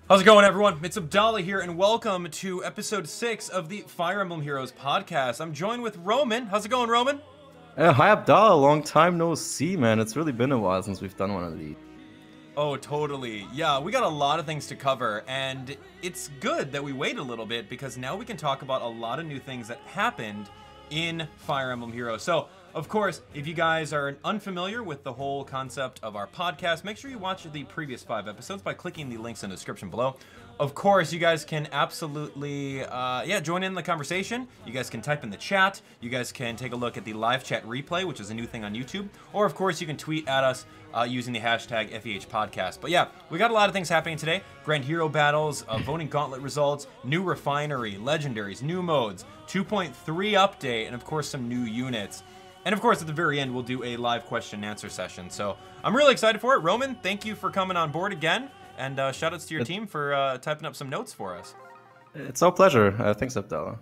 How's it going, everyone? It's Abdallah here, and welcome to episode 6 of the Fire Emblem Heroes Podcast. I'm joined with Roman. How's it going, Roman? Hi, Abdallah. Long time no see, man. It's really been a while since we've done one of these. Oh, totally. Yeah, we got a lot of things to cover, and it's good that we wait a little bit because now we can talk about a lot of new things that happened in Fire Emblem Heroes. So, of course, if you guys are unfamiliar with the whole concept of our podcast, make sure you watch the previous 5 episodes by clicking the links in the description below. Of course, you guys can absolutely, join in the conversation. You guys can type in the chat. You guys can take a look at the live chat replay, which is a new thing on YouTube. Or, of course, you can tweet at us using the hashtag FEH Podcast. But yeah, we got a lot of things happening today. Grand Hero battles, voting gauntlet results, new refinery, legendaries, new modes, 2.3 update, and, of course, some new units. And of course, at the very end, we'll do a live question and answer session. So I'm really excited for it. Roman, thank you for coming on board again. And shout outs to your team for typing up some notes for us. It's our pleasure. Thanks, Abdallah.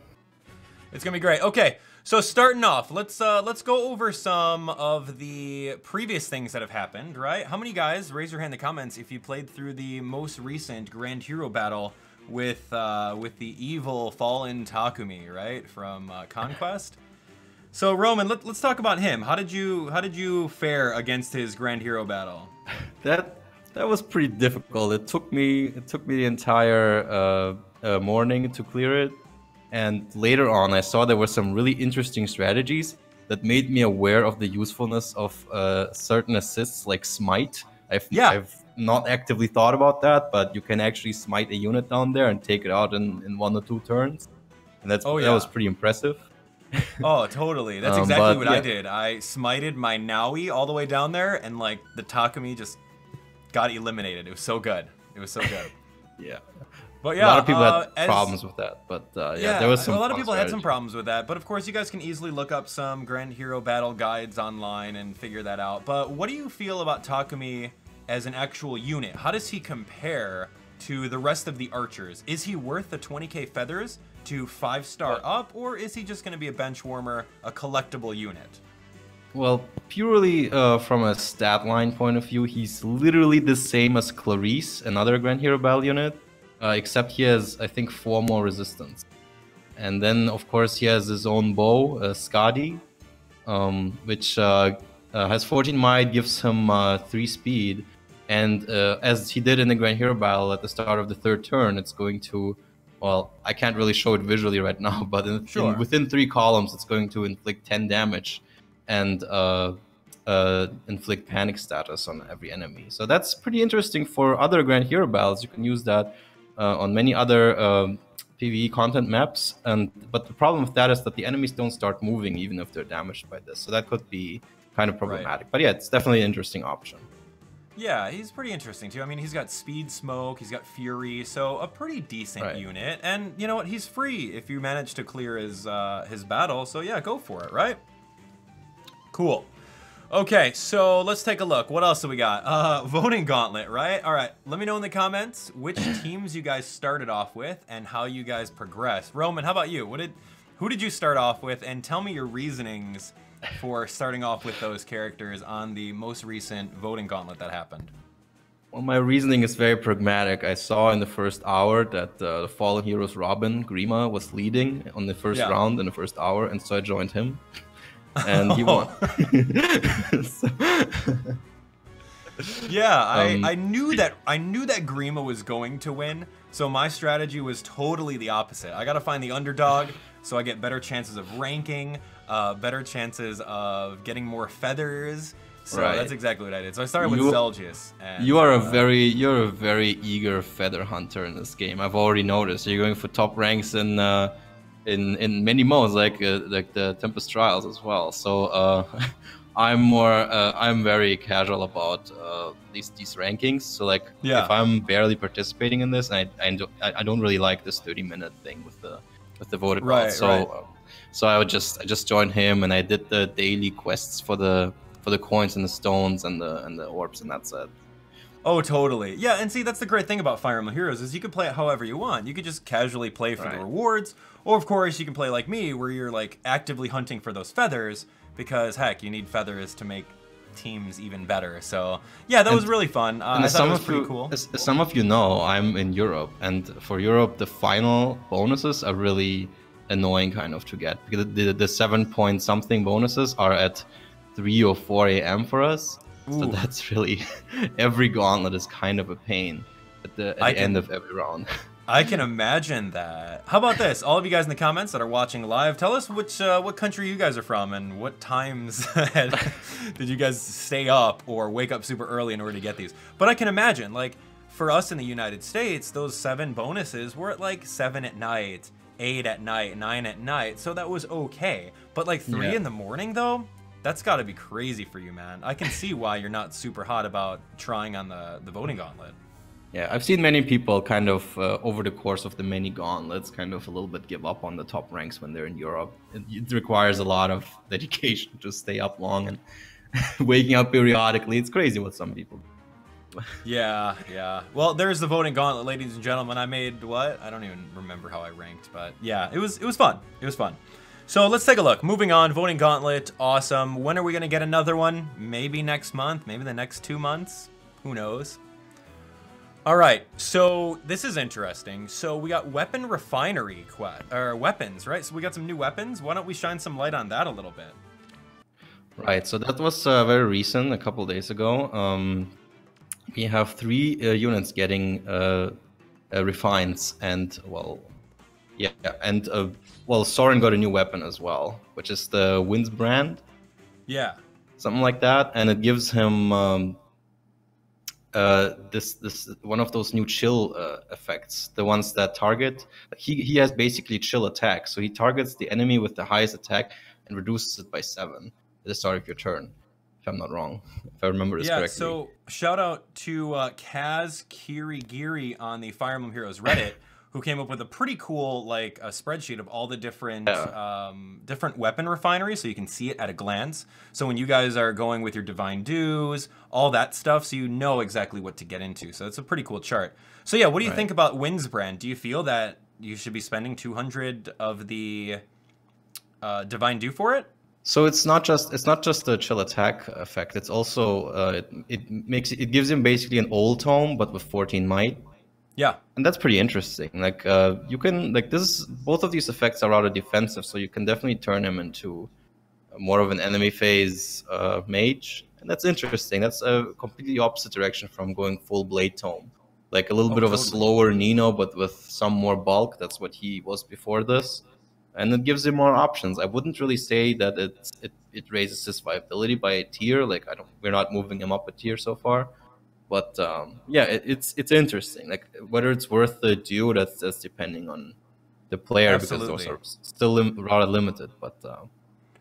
It's going to be great. Okay, so starting off, let's go over some of the previous things that have happened, right? How many guys, raise your hand in the comments if you played through the most recent Grand Hero battle with the evil fallen Takumi, right, from Conquest? So Roman, let's talk about him. How did you fare against his Grand Hero battle? That was pretty difficult. It took me the entire morning to clear it, and later on I saw there were some really interesting strategies that made me aware of the usefulness of certain assists like smite. I've not actively thought about that, but you can actually smite a unit down there and take it out in 1 or 2 turns, and that was pretty impressive. Oh, totally. That's exactly what I did. I smited my Naui all the way down there, and like the Takumi just got eliminated. It was so good. It was so good. Yeah. But yeah, a lot of people had problems with that. But there was some. A lot of people had some problems with that. But of course, you guys can easily look up some Grand Hero battle guides online and figure that out. But what do you feel about Takumi as an actual unit? How does he compare to the rest of the archers? Is he worth the 20k feathers to 5-star up, or is he just going to be a bench warmer, a collectible unit? Well, purely from a stat line point of view, he's literally the same as Clarice, another Grand Hero battle unit, except he has, I think, 4 more resistance. And then, of course, he has his own bow, Skadi, which has 14 might, gives him 3 speed, and as he did in the Grand Hero battle at the start of the 3rd turn, it's going to, well, I can't really show it visually right now, but within 3 columns, it's going to inflict 10 damage and inflict panic status on every enemy. So that's pretty interesting for other Grand Hero battles. You can use that on many other PvE content maps, but the problem with that is that the enemies don't start moving even if they're damaged by this. So that could be kind of problematic. Right. But yeah, it's definitely an interesting option. Yeah, he's pretty interesting too. I mean, he's got speed smoke, he's got fury, so a pretty decent unit. And you know what? He's free if you manage to clear his battle. So yeah, go for it, right? Cool. Okay, so let's take a look. What else do we got? Voting gauntlet, right? All right, let me know in the comments which teams you guys started off with and how you guys progressed. Roman, how about you? Who did you start off with? And tell me your reasonings for starting off with those characters on the most recent voting gauntlet that happened. Well, my reasoning is very pragmatic. I saw in the first hour that the Fallen Heroes Robin, Grima, was leading on the first round in the first hour, and so I joined him. And he won. Yeah, I knew that Grima was going to win, so my strategy was totally the opposite. I gotta find the underdog, so I get better chances of ranking, better chances of getting more feathers. So that's exactly what I did. So I started with Zelgius. And, you're a very eager feather hunter in this game. I've already noticed. You're going for top ranks in many modes, like the Tempest Trials as well. So I'm very casual about these rankings. So like if I'm barely participating in this, I don't really like this 30-minute thing with the voted route. So I just joined him, and I did the daily quests for the coins and the stones and the orbs, and that's it. Oh, totally. Yeah, and see, that's the great thing about Fire Emblem Heroes is you can play it however you want. You could just casually play for the rewards, or of course you can play like me, where you're like actively hunting for those feathers, because heck, you need feathers to make teams even better. So yeah, that was really fun. I thought it was pretty cool. As some of you know, I'm in Europe, and for Europe, the final bonuses are really annoying kind of to get, because the 7 point something bonuses are at 3 or 4 a.m. for us. Ooh. So that's really every gauntlet is kind of a pain at the end of every round. I can imagine that. How about this? All of you guys in the comments that are watching live, tell us what country you guys are from and what times did you guys stay up or wake up super early in order to get these. But I can imagine, like, for us in the United States, those 7 bonuses were at like 7 at night, 8 at night, 9 at night, so that was okay. But like 3 in the morning though, that's got to be crazy for you, man. I can see why you're not super hot about trying on the voting gauntlet. Yeah, I've seen many people kind of over the course of the many gauntlets kind of a little bit give up on the top ranks when they're in Europe. It requires a lot of dedication to stay up long and waking up periodically. It's crazy what some people do. Yeah. Well, there's the voting gauntlet, ladies and gentlemen. I made what? I don't even remember how I ranked, but yeah, it was fun. It was fun. So let's take a look. Moving on, voting gauntlet, awesome. When are we gonna get another one? Maybe next month, maybe the next 2 months. Who knows? All right, so this is interesting. So we got weapon refinery weapons, right? So we got some new weapons. Why don't we shine some light on that a little bit? Right, so that was very recent, a couple days ago. We have 3 units getting refines, and well, yeah, and well, Soren got a new weapon as well, which is the Winds brand. Yeah, something like that, and it gives him this one of those new chill effects, the ones that target. He has basically chill attack, so he targets the enemy with the highest attack and reduces it by 7 at the start of your turn, if I'm not wrong, if I remember this correctly. So shout out to Kaz Kirigiri on the Fire Emblem Heroes Reddit, who came up with a pretty cool like a spreadsheet of all the different different weapon refineries, so you can see it at a glance. So when you guys are going with your divine dues, all that stuff, so you know exactly what to get into. So it's a pretty cool chart. So yeah, what do you think about Winds brand? Do you feel that you should be spending 200 of the divine due for it? So it's not just the chill attack effect. It's also it gives him basically an old tome but with 14 might. Yeah, and that's pretty interesting. Like you can both of these effects are rather defensive, so you can definitely turn him into more of an enemy phase mage, and that's interesting. That's a completely opposite direction from going full blade tome, like a little bit of a slower Nino, but with some more bulk. That's what he was before this, and it gives him more options. I wouldn't really say that it raises his viability by a tier. Like we're not moving him up a tier so far. But yeah, it's interesting. Like whether it's worth the due, that's depending on the player. Absolutely. Because those are still rather limited. But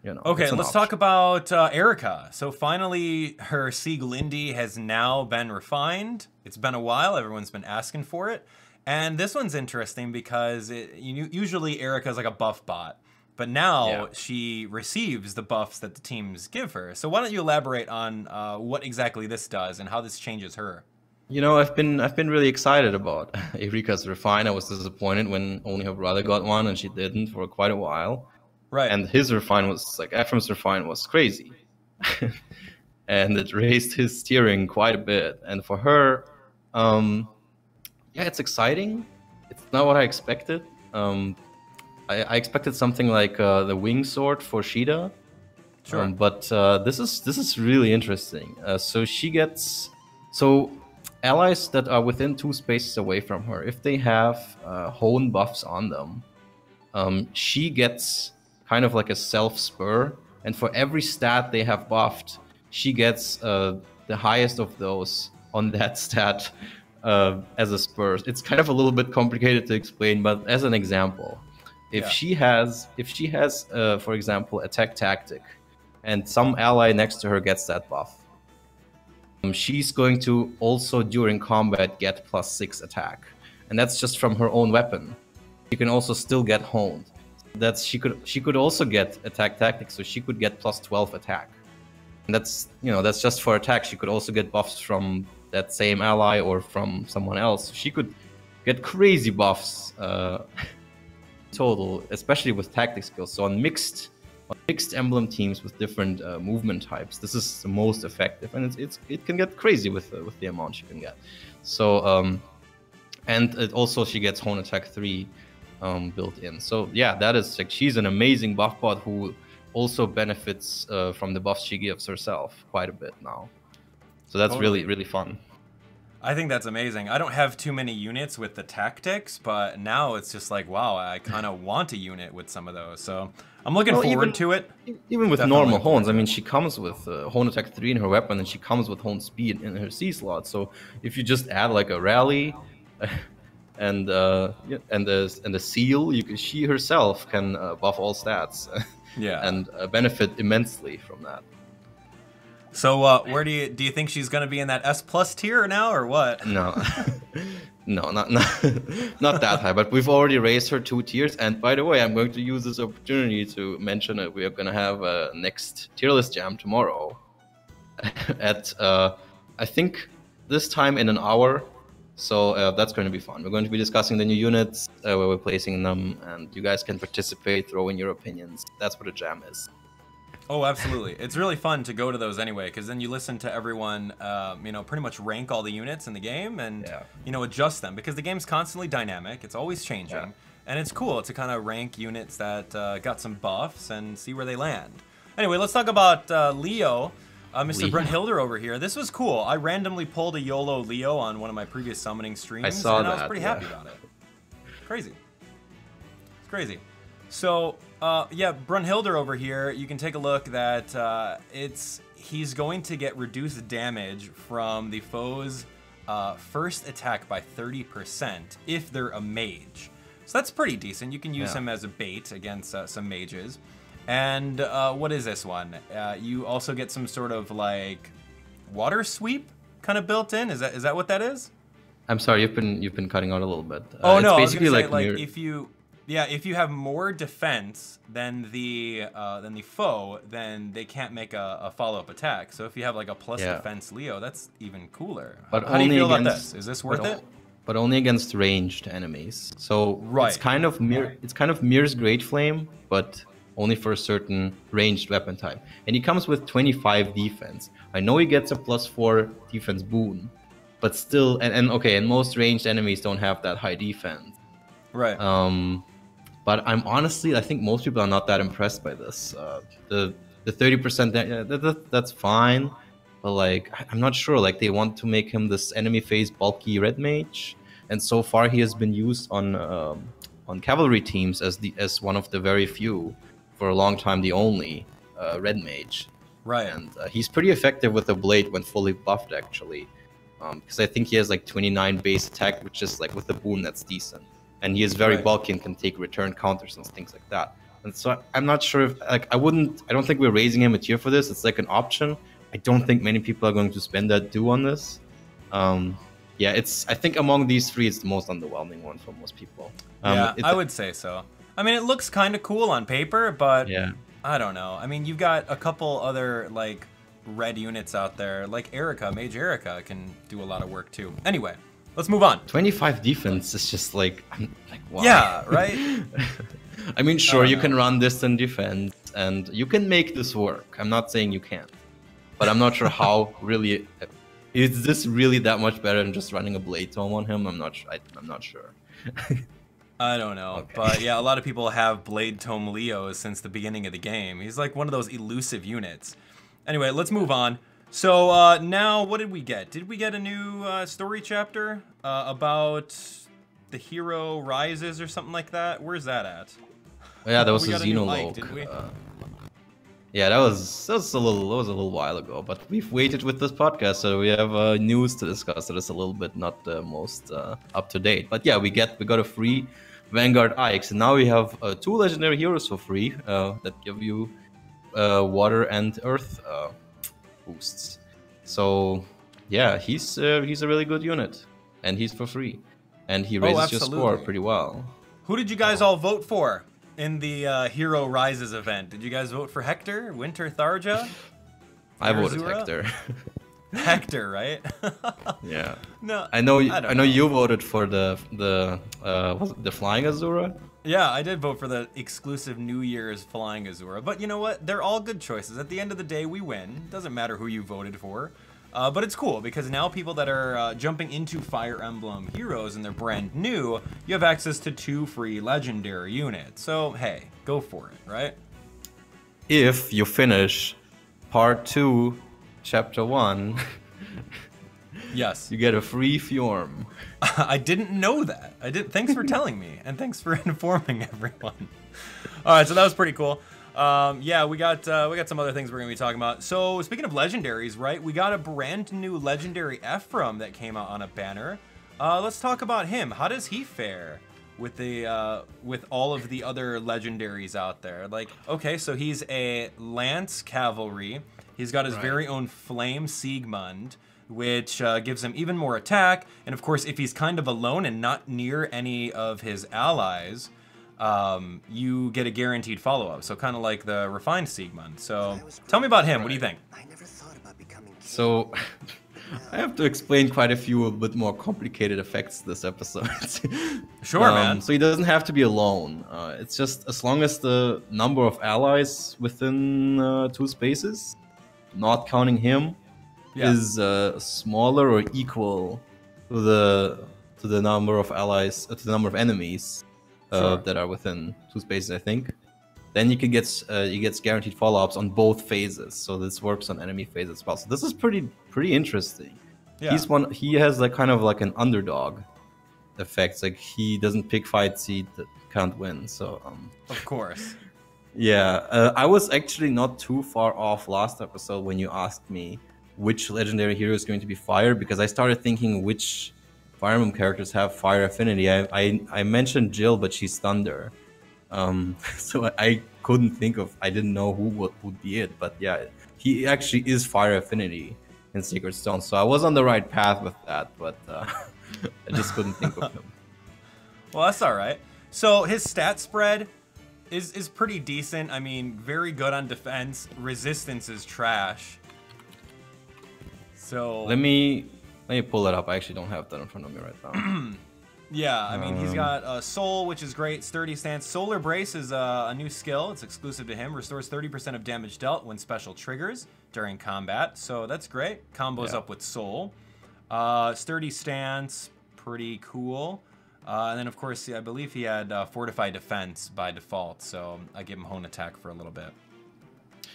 you know. Okay, let's talk about Erica. So finally, her Sieglinde has now been refined. It's been a while. Everyone's been asking for it, and this one's interesting because usually Erica's like a buff bot. But now she receives the buffs that the teams give her. So why don't you elaborate on what exactly this does and how this changes her? You know, I've been really excited about Erika's refine. I was disappointed when only her brother got one and she didn't for quite a while. Right. And his refine was like Ephraim's refine was crazy, and it raised his steering quite a bit. And for her, yeah, it's exciting. It's not what I expected. I expected something like the wing sword for Shida, sure. But this is really interesting. So she gets allies that are within 2 spaces away from her. If they have hone buffs on them, she gets kind of like a self spur, and for every stat they have buffed, she gets the highest of those on that stat as a spur. It's kind of a little bit complicated to explain, but as an example. If she has, for example, attack tactic, and some ally next to her gets that buff, she's going to also during combat get +6 attack, and that's just from her own weapon. She can also still get honed. She could also get attack tactic, so she could get +12 attack, and that's just for attack. She could also get buffs from that same ally or from someone else. She could get crazy buffs. Total, especially with tactic skills. So on mixed on mixed emblem teams with different movement types, this is the most effective, and it can get crazy with the amount you can get. So and it also she gets Hone Attack 3 built in. So yeah, that is like she's an amazing buff bot who also benefits from the buffs she gives herself quite a bit now. So that's really fun. I think that's amazing. I don't have too many units with the tactics, but now it's just like, wow, I kind of want a unit with some of those. So I'm looking forward to it. Even with normal Hones, I mean, she comes with Hone Attack 3 in her weapon, and she comes with Hone Speed in her C slot. So if you just add like a Rally and the Seal, she herself can buff all stats. Yeah. And benefit immensely from that. So where do you think she's going to be in that S+ tier now, or what? No, no, not that high. But we've already raised her 2 tiers. And by the way, I'm going to use this opportunity to mention that we are going to have a next tier list jam tomorrow at I think this time in an hour. So that's going to be fun. We're going to be discussing the new units, where we're placing them, and you guys can participate, throw in your opinions. That's what a jam is. Oh, absolutely. It's really fun to go to those anyway, because then you listen to everyone, pretty much rank all the units in the game and, adjust them, because the game's constantly dynamic. It's always changing. Yeah. And it's cool to kind of rank units that got some buffs and see where they land. Anyway, let's talk about Leo. Mr. Brunhilder over here. This was cool. I randomly pulled a YOLO Leo on one of my previous summoning streams, and I was pretty happy about it. Crazy. It's crazy. So, Brunhilder over here, you can take a look that he's going to get reduced damage from the foe's first attack by 30% if they're a mage. So that's pretty decent. You can use him as a bait against some mages. And what is this one? You also get some sort of like water sweep kind of built in. Is that what that is? I'm sorry, you've been cutting out a little bit. Oh no, it's basically if you have more defense than the foe, then they can't make a follow-up attack. So if you have like a plus defense Leo, that's even cooler. But how do you feel about this? Is this worth it? But only against ranged enemies. So it's kind of mirrors Great Flame, but only for a certain ranged weapon type. And he comes with 25 defense. I know he gets a +4 defense boon, but still, and most ranged enemies don't have that high defense. Right. But I think most people are not that impressed by this. The 30%, that's fine. But like, I'm not sure. Like, they want to make him this enemy phase bulky red mage, and so far he has been used on cavalry teams as one of the very few. For a long time, the only red mage. Right. And he's pretty effective with the blade when fully buffed, actually. Because I think he has like 29 base attack, which is like with the boon that's decent. And he is very bulky and can take return counters and things like that. And so I'm not sure if, like, I don't think we're raising him a tier for this. It's like an option. I don't think many people are going to spend that due on this. I think among these 3, it's the most underwhelming one for most people. I would say so. I mean, it looks kind of cool on paper, but I don't know. I mean, you've got a couple other, like, red units out there. Like Erica, Mage Erica can do a lot of work, too. Anyway, let's move on. 25 defense is just like why? Yeah, right? I mean, sure, you can run distant defense, and you can make this work. I'm not saying you can't. But I'm not sure how really... Is this really that much better than just running a Blade Tome on him? I'm not sure. I don't know, but yeah, a lot of people have Blade Tome Leos since the beginning of the game. He's like one of those elusive units. Anyway, let's move on. So now, what did we get? Did we get a new story chapter about the hero rises or something like that? Where's that at? Yeah, that was a Xenologue. Didn't we? Yeah, that was a little while ago, but we've waited with this podcast, so we have news to discuss that is a little bit not the most up to date. But yeah, we got a free Vanguard Ix, and now we have 2 legendary heroes for free that give you water and earth boosts. So yeah, he's a really good unit, and he's for free, and he raises your score pretty well. Who did you guys all vote for in the Hero Rises event? Did you guys vote for Hector, Winter Tharja? I voted Hector. Hector, right? Yeah. No, I know you voted for the Flying Azura. Yeah, I did vote for the exclusive New Year's Flying Azura, but you know what? They're all good choices. At the end of the day, we win. Doesn't matter who you voted for. But it's cool because now people that are jumping into Fire Emblem Heroes and they're brand new, you have access to 2 free legendary units. So, hey, go for it, right? If you finish part 2, chapter 1, yes, you get a free Fjorm. I didn't know that. I did. Thanks for telling me, and thanks for informing everyone. All right, so that was pretty cool. Yeah, we got some other things we're gonna be talking about. So speaking of legendaries, right? We got a brand new Legendary Ephraim that came out on a banner. Let's talk about him. How does he fare with the with all of the other legendaries out there? Like, okay, so he's a Lance Cavalry. He's got his very own Flame Siegmund, which gives him even more attack. And of course, if he's kind of alone and not near any of his allies, you get a guaranteed follow-up. So kind of like the refined Siegmund. So tell me about him. What do you think? So I have to explain quite a few a bit more complicated effects this episode. Sure, man. So he doesn't have to be alone. It's just as long as the number of allies within 2 spaces, not counting him, is smaller or equal to the number of allies, to the number of enemies that are within 2 spaces, I think. Then you gets guaranteed follow-ups on both phases. So this works on enemy phase as well. So this is pretty interesting. Yeah. He has like kind of like an underdog effect. Like he doesn't pick fights he can't win. So of course. Yeah, I was actually not too far off last episode when you asked me which legendary hero is going to be fire, because I started thinking which Fire Emblem characters have fire affinity. I mentioned Jill, but she's thunder. So I couldn't think of, I didn't know who would be it, but yeah, he actually is fire affinity in Sacred Stone. So I was on the right path with that, but I just couldn't think of him. Well, that's all right. So his stat spread is pretty decent. I mean, very good on defense. Resistance is trash. So let me pull it up. I actually don't have that in front of me right now. Yeah, I mean, he's got Soul, which is great. Sturdy Stance. Solar Brace is a new skill. It's exclusive to him. Restores 30% of damage dealt when special triggers during combat. So that's great. Combos up with Soul. Sturdy Stance, pretty cool. And then, of course, I believe he had Fortified Defense by default. So I give him Hone Attack for a little bit.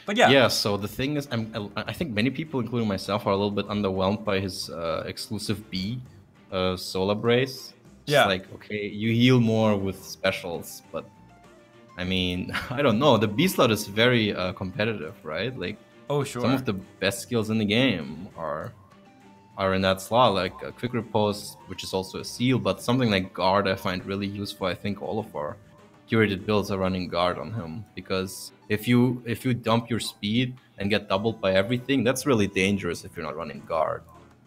But yeah. Yeah, so the thing is, I think many people, including myself, are a little bit underwhelmed by his exclusive B, Solar Brace. Yeah. Like, okay, you heal more with specials, but I mean, I don't know. The B slot is very competitive, right? Like, oh sure, some of the best skills in the game are in that slot, like Quick Repose, which is also a seal, but something like Guard I find really useful. I think all of our curated builds are running Guard on him, because if you dump your speed and get doubled by everything, that's really dangerous if you're not running Guard.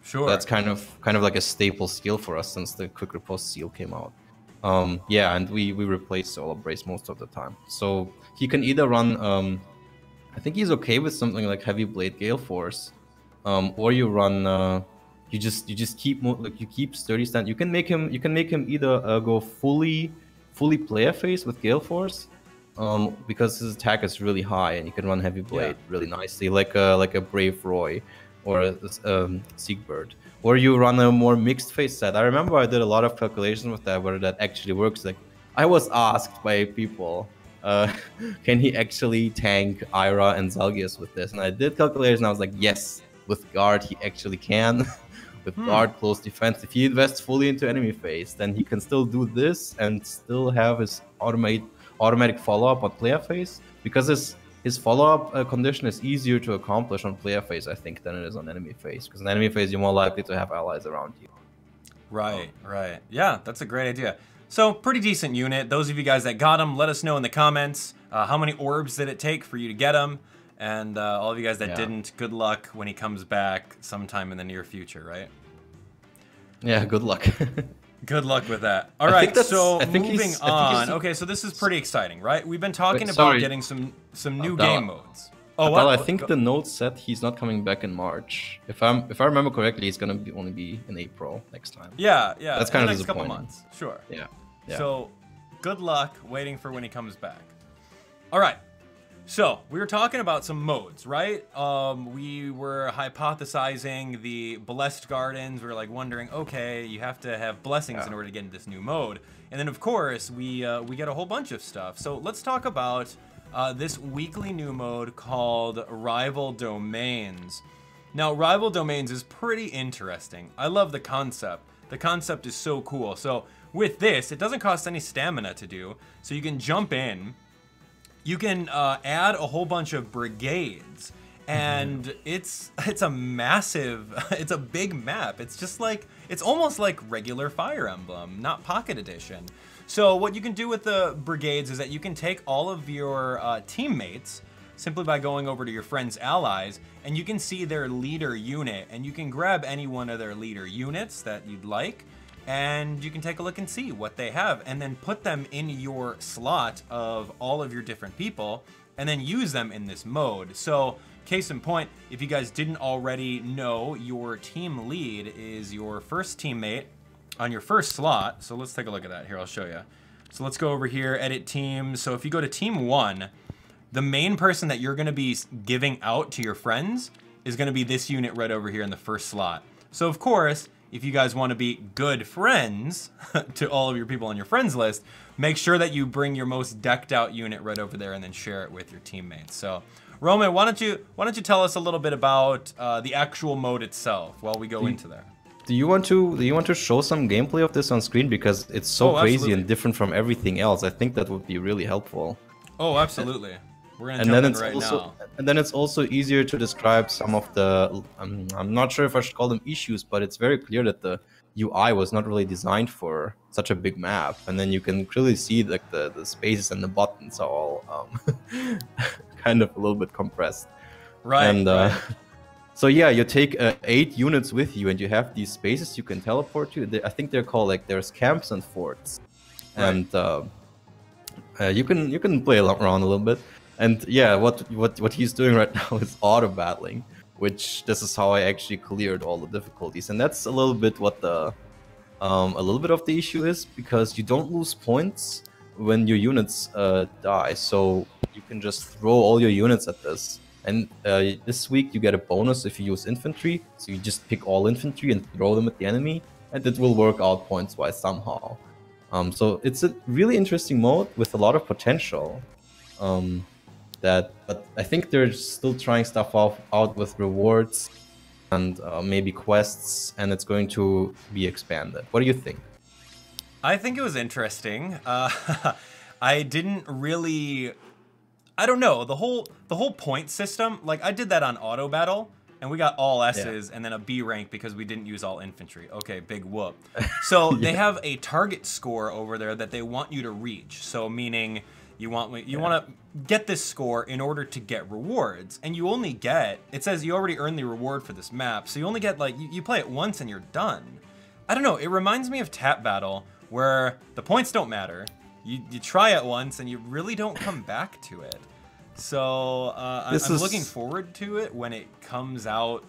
Sure. That's kind of like a staple skill for us since the Quick Repose seal came out. Yeah, and we replace Solar Brace most of the time. So he can either run, I think he's okay with something like Heavy Blade Gale Force, or you run, you just keep Sturdy Stand. You can make him either go fully player phase with Gale Force, because his attack is really high and you can run Heavy Blade really nicely, like a Brave Roy or a Siegbird. Or you run a more mixed phase set. I remember I did a lot of calculations with that, whether that actually works. Like, I was asked by people, can he actually tank Ira and Zalgius with this? And I did calculations and I was like, yes, with Guard he actually can. With Guard, close defense, if he invests fully into enemy phase, then he can still do this and still have his automatic follow-up on player phase, because his follow-up condition is easier to accomplish on player phase, I think, than it is on enemy phase. Because in enemy phase, you're more likely to have allies around you. Right, right. Yeah, that's a great idea. So, pretty decent unit. Those of you guys that got him, let us know in the comments. How many orbs did it take for you to get him? And all of you guys that didn't, good luck when he comes back sometime in the near future, right? Yeah, good luck. Good luck with that. All right, so moving on. Okay, so this is pretty exciting, right? We've been talking about getting some new game modes. Oh, well, I think the note said he's not coming back in March. If I remember correctly, he's gonna only be in April next time. Yeah, yeah. That's kind of next disappointing. Couple months, sure. Yeah. So, Good luck waiting for when he comes back. All right. So we were talking about some modes, right? We were hypothesizing the blessed gardens. We were like wondering, okay, you have to have blessings in order to get into this new mode. And then of course we get a whole bunch of stuff. So let's talk about this weekly new mode called Rival Domains. Now, Rival Domains is pretty interesting. I love the concept. The concept is so cool. So with this, it doesn't cost any stamina to do. So you can jump in. You can add a whole bunch of brigades, and it's a massive, it's a big map. It's just like, it's almost like regular Fire Emblem, not Pocket Edition. So what you can do with the brigades is that you can take all of your teammates simply by going over to your friend's allies, and you can see their leader unit, and you can grab any one of their leader units that you'd like, and you can take a look and see what they have, and then put them in your slot of all of your different people, and then use them in this mode. So, case in point, if you guys didn't already know, your team lead is your first teammate on your first slot. So let's take a look at that. Here, I'll show you. So let's go over here, edit teams. So if you go to team 1, the main person that you're gonna be giving out to your friends is gonna be this unit right over here in the first slot. So of course, if you guys want to be good friends to all of your people on your friends list, make sure that you bring your most decked out unit right over there and then share it with your teammates. So, Roman, why don't you tell us a little bit about the actual mode itself while we go into there? Do you want to show some gameplay of this on screen, because it's so crazy and different from everything else? I think that would be really helpful. Oh, absolutely. We're gonna jump in right now. And then it's also easier to describe some of the, I'm not sure if I should call them issues, but it's very clear that the UI was not really designed for such a big map. And then you can clearly see like the spaces and the buttons are all kind of a little bit compressed. Right. And so yeah, you take 8 units with you, and you have these spaces you can teleport to. I think they're called, like, there's camps and forts. Right. And you can play around a little bit. And yeah, what he's doing right now is auto battling, which this is how I actually cleared all the difficulties, and that's a little bit what the a little bit of the issue is, because you don't lose points when your units die, so you can just throw all your units at this. And this week you get a bonus if you use infantry, so you just pick all infantry and throw them at the enemy, and it will work out points wise somehow. So it's a really interesting mode with a lot of potential. But I think they're still trying stuff out with rewards and maybe quests, and it's going to be expanded. What do you think? I think it was interesting. I didn't really, I don't know, the whole point system. Like, I did that on auto battle, and we got all S's and then a B rank because we didn't use all infantry. Okay, big whoop. So they have a target score over there that they want you to reach. So meaning, you want to get this score in order to get rewards, and you only get, it says you already earned the reward for this map, so you only get, like, you play it once and you're done. I don't know, it reminds me of Tap Battle, where the points don't matter, you try it once and you really don't come back to it. So I'm looking forward to it when it comes out,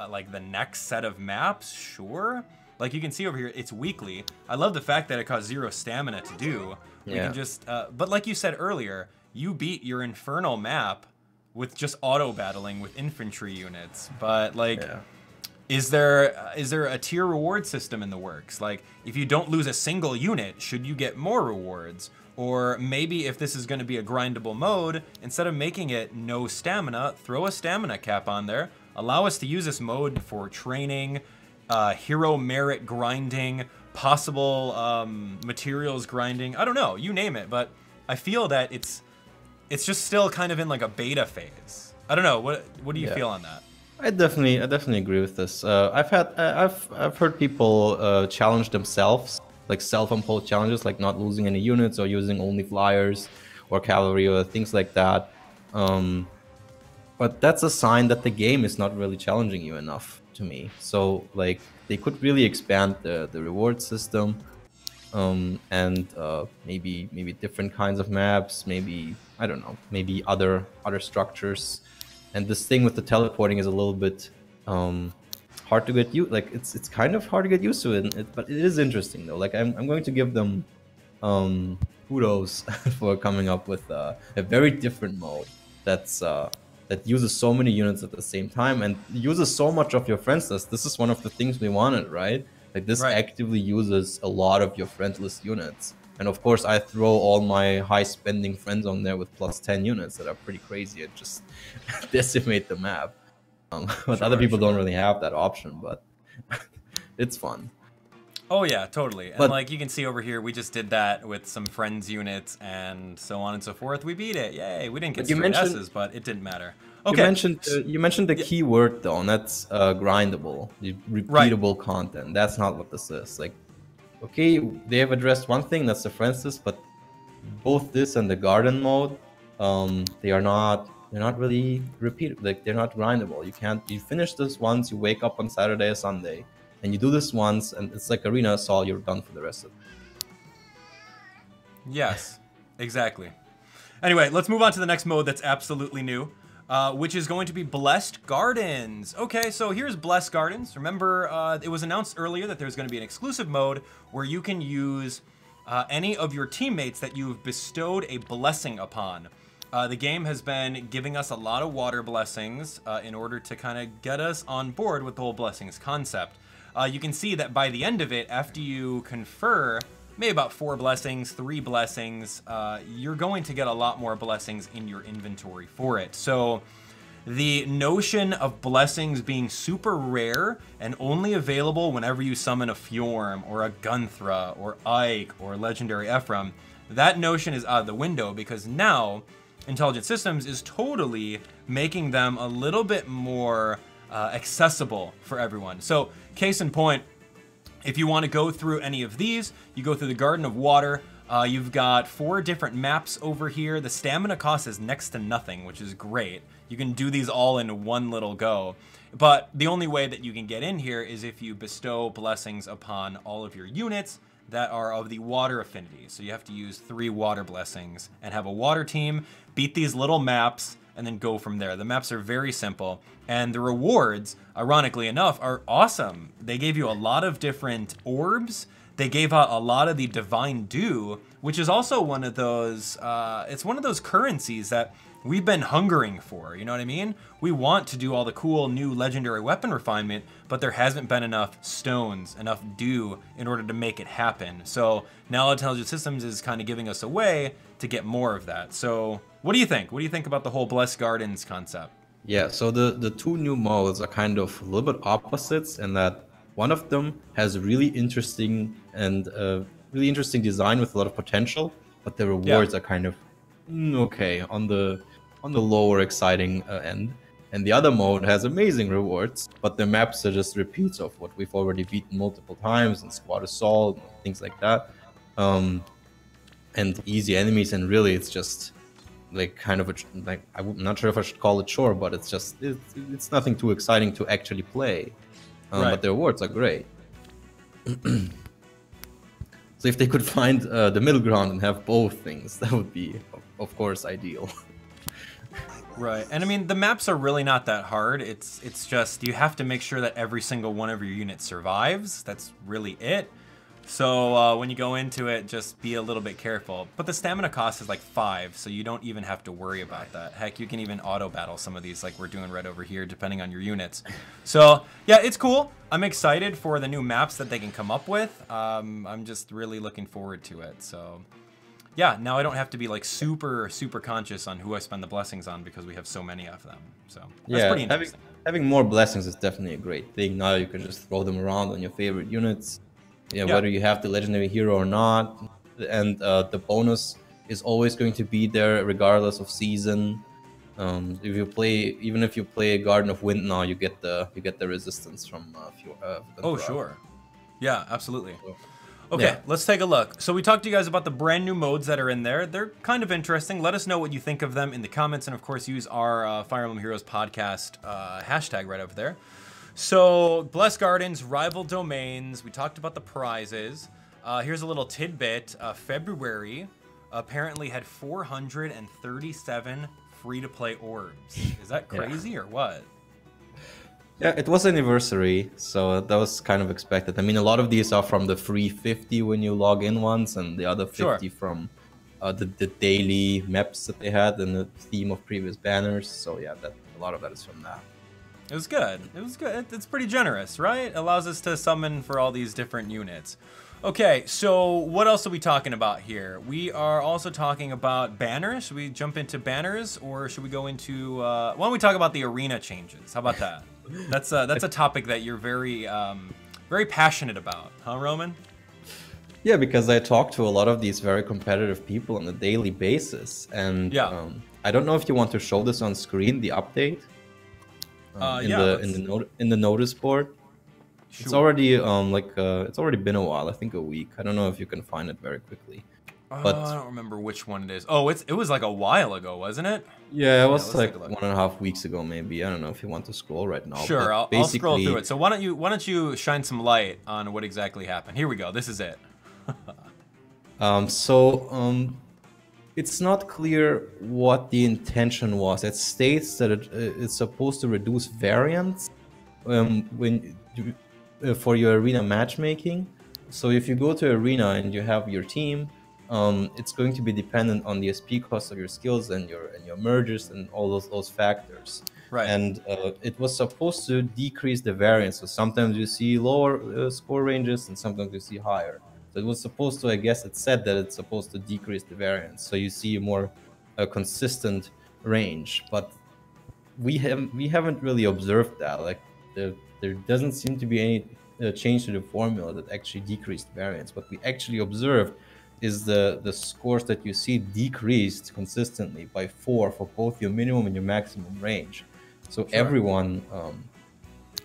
like the next set of maps, sure. Like you can see over here, it's weekly. I love the fact that it costs 0 stamina to do. We can just, but like you said earlier, you beat your Infernal map with just auto battling with infantry units. But like, is there a tier reward system in the works? Like, if you don't lose a single unit, should you get more rewards? Or maybe if this is going to be a grindable mode, instead of making it no stamina, throw a stamina cap on there. Allow us to use this mode for training, hero merit grinding, possible materials grinding. I don't know, you name it, but I feel that it's just still kind of in like a beta phase. I don't know, what do you feel on that? I definitely agree with this. I've heard people challenge themselves, like self-imposed challenges, like not losing any units or using only flyers or cavalry or things like that. But that's a sign that the game is not really challenging you enough to me. So like they could really expand the reward system, and maybe different kinds of maps, maybe, I don't know, maybe other structures. And this thing with the teleporting is a little bit hard to get used. Like it's kind of hard to get used to it, but it is interesting though. Like I'm going to give them kudos for coming up with a very different mode that uses so many units at the same time and uses so much of your friends list. This is one of the things we wanted, right? Like this actively uses a lot of your friend list units. And of course, I throw all my high spending friends on there with plus 10 units that are pretty crazy and just decimate the map. But other people don't really have that option, but it's fun. Oh yeah, totally. And like you can see over here, we just did that with some friends units and so on and so forth. We beat it. Yay. We didn't get straight S's, but it didn't matter. Okay. You mentioned the key word though, and that's grindable, repeatable content. That's not what this is. Like, okay, they have addressed one thing, that's the friends list, but both this and the garden mode, they're not really repeat. Like they're not grindable. You finish this once, you wake up on Saturday or Sunday. And you do this once, and it's like Arena Assault, you're done for the rest of it. Yes, exactly. Anyway, let's move on to the next mode that's absolutely new, which is going to be Blessed Gardens. Okay, so here's Blessed Gardens. Remember, it was announced earlier that there's going to be an exclusive mode where you can use any of your teammates that you've bestowed a blessing upon. The game has been giving us a lot of water blessings in order to kind of get us on board with the whole blessings concept. You can see that by the end of it, after you confer maybe about 4 blessings, 3 blessings, you're going to get a lot more blessings in your inventory for it. So the notion of blessings being super rare and only available whenever you summon a Fjorm or a Gunthra or Ike or Legendary Ephraim, that notion is out of the window because now Intelligent Systems is totally making them a little bit more accessible for everyone. So case in point, if you want to go through any of these, you go through the Garden of Water. You've got 4 different maps over here. The stamina cost is next to nothing, which is great. You can do these all in one little go. But the only way that you can get in here is if you bestow blessings upon all of your units that are of the water affinity. So you have to use 3 water blessings and have a water team, beat these little maps, and then go from there. The maps are very simple, and the rewards, ironically enough, are awesome. They gave you a lot of different orbs. They gave out a lot of the Divine Dew, which is also one of those, it's one of those currencies that we've been hungering for, you know what I mean? We want to do all the cool new legendary weapon refinement, but there hasn't been enough stones, enough dew in order to make it happen. So now Intelligent Systems is kind of giving us a way to get more of that. So what do you think? What do you think about the whole Blessed Gardens concept? Yeah, so the 2 new modes are kind of a little bit opposites in that one of them has really interesting design with a lot of potential, but the rewards are kind of okay on the lower exciting end. And the other mode has amazing rewards, but the maps are just repeats of what we've already beaten multiple times and Squad Assault and things like that, and easy enemies. And really, it's just like kind of I'm not sure if I should call it chore, but it's nothing too exciting to actually play. But the rewards are great. So if they could find the middle ground and have both things, that would be, of course, ideal. Right, and I mean, the maps are really not that hard. It's just, you have to make sure that every single one of your units survives. That's really it. So when you go into it, just be a little bit careful. But the stamina cost is like 5, so you don't even have to worry about that. Heck, you can even auto-battle some of these like we're doing right over here, depending on your units. So yeah, it's cool. I'm excited for the new maps that they can come up with. I'm just really looking forward to it. So yeah, now I don't have to be like super conscious on who I spend the blessings on because we have so many of them. So that's pretty interesting. Having more blessings is definitely a great thing. Now you can just throw them around on your favorite units. Yeah, whether you have the legendary hero or not, and the bonus is always going to be there regardless of season. Even if you play Garden of Wind now, you get the resistance from oh sure, yeah, absolutely. Okay, let's take a look. So we talked to you guys about the brand new modes that are in there. They're kind of interesting. Let us know what you think of them in the comments, and of course use our Fire Emblem Heroes Podcast hashtag right over there. So, Blessed Gardens, Rival Domains, we talked about the prizes. Here's a little tidbit. February apparently had 437 free-to-play orbs. Is that crazy or what? Yeah, it was anniversary, so that was kind of expected. I mean, a lot of these are from the free 50 when you log in once, and the other 50 Sure. from the daily maps that they had and the theme of previous banners. So yeah, that a lot of that is from that. It was good. It was good. It's pretty generous, right? Allows us to summon for all these different units. Okay, so what else are we talking about here? We are also talking about banners. Should we jump into banners, or should we go into? Why don't we talk about the arena changes? How about that? That's a topic that you're very very passionate about, huh, Roman? Yeah, because I talk to a lot of these very competitive people on a daily basis, and Yeah. I don't know if you want to show this on screen, the update in the notice board. Sure. It's already it's already been a while. I think a week. I don't know if you can find it very quickly. But I don't remember which one it is. Oh, it was like a while ago, wasn't it? yeah, it was like 1.5 weeks ago, maybe. I don't know if you want to scroll right now. Sure, but I'll scroll through it. So why don't you shine some light on what exactly happened? Here we go. This is it. It's not clear what the intention was. It states that it's supposed to reduce variance for your arena matchmaking. So if you go to arena and you have your team, it's going to be dependent on the SP cost of your skills and your mergers and all those factors. Right. And it was supposed to decrease the variance. So sometimes you see lower score ranges and sometimes you see higher. So it was supposed to, I guess it said that it's supposed to decrease the variance. So you see a more consistent range. But we haven't really observed that. Like there doesn't seem to be any change to the formula that actually decreased variance. What we actually observed is the scores that you see decreased consistently by 4 for both your minimum and your maximum range. So Sure. Everyone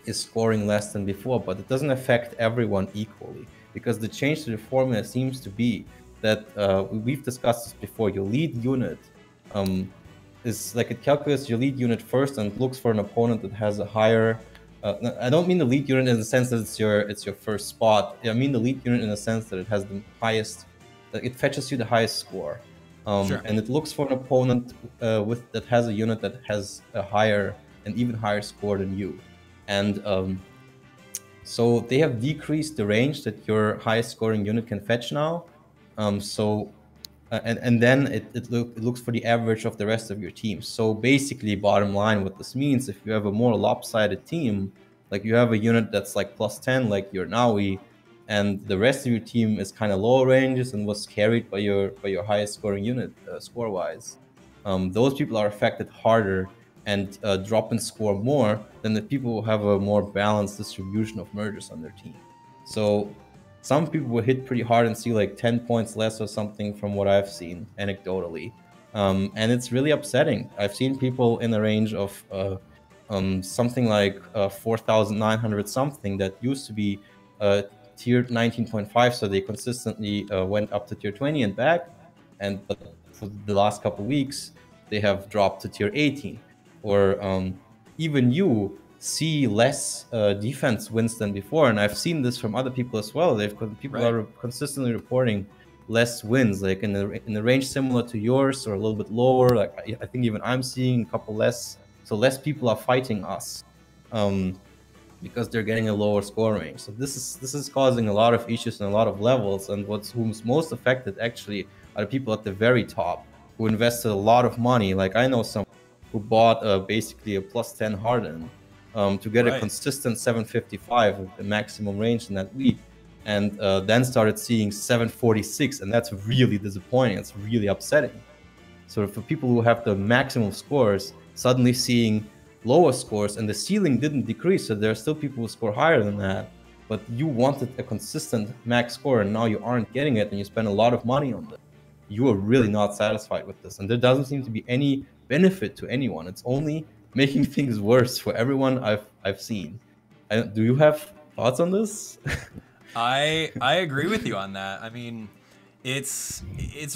is scoring less than before, but it doesn't affect everyone equally, because the change to the formula seems to be that we've discussed this before. Your lead unit is like, it calculates your lead unit first and looks for an opponent that has a higher. I don't mean the lead unit in the sense that it's your first spot. I mean the lead unit in the sense that it has the highest. That it fetches you the highest score, Sure. and it looks for an opponent that has a unit that has an even higher score than you, and so they have decreased the range that your highest scoring unit can fetch now. And then it looks for the average of the rest of your team. So basically, bottom line, what this means, if you have a more lopsided team, like you have a unit that's like +10, like your Naui, and the rest of your team is kind of lower ranges and was carried by your highest scoring unit score-wise, those people are affected harder and drop in score more than the people who have a more balanced distribution of mergers on their team. So some people will hit pretty hard and see like 10 points less or something from what I've seen anecdotally. And it's really upsetting. I've seen people in the range of something like 4,900 something that used to be tier 19.5, so they consistently went up to tier 20 and back. But for the last couple of weeks, they have dropped to tier 18. Or even you see less defense wins than before, and I've seen this from other people as well. People Right. are consistently reporting less wins, like in the range similar to yours or a little bit lower. Like I think even I'm seeing a couple less. So less people are fighting us because they're getting a lower score range. So this is causing a lot of issues and a lot of levels. And who's most affected actually are the people at the very top who invested a lot of money. Like I know some who bought basically a +10 Harden to get a consistent 755 with the maximum range in that week, and then started seeing 746, and that's really disappointing. It's really upsetting. So for people who have the maximum scores, suddenly seeing lower scores, and the ceiling didn't decrease, so there are still people who score higher than that, but you wanted a consistent max score and now you aren't getting it, and you spend a lot of money on it. You are really not satisfied with this, and there doesn't seem to be any benefit to anyone. It's only making things worse for everyone I've seen. Do you have thoughts on this? I agree with you on that. I mean, it's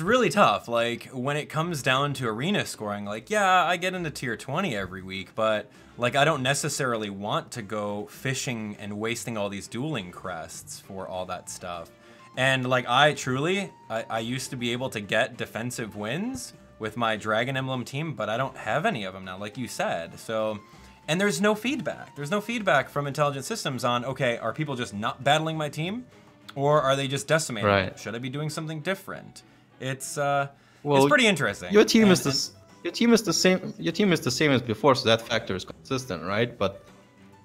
really tough. Like when it comes down to arena scoring, like yeah, I get into tier 20 every week, but like I don't necessarily want to go fishing and wasting all these dueling crests for all that stuff. And like I used to be able to get defensive wins with my Dragon Emblem team, but I don't have any of them now, like you said. So And there's no feedback. There's no feedback from Intelligent Systems on, okay, are people just not battling my team? Or are they just decimating? Right. Should I be doing something different? It's Well, it's pretty interesting. Your team is your team is the same. Your team is the same as before, so that factor is consistent, right? But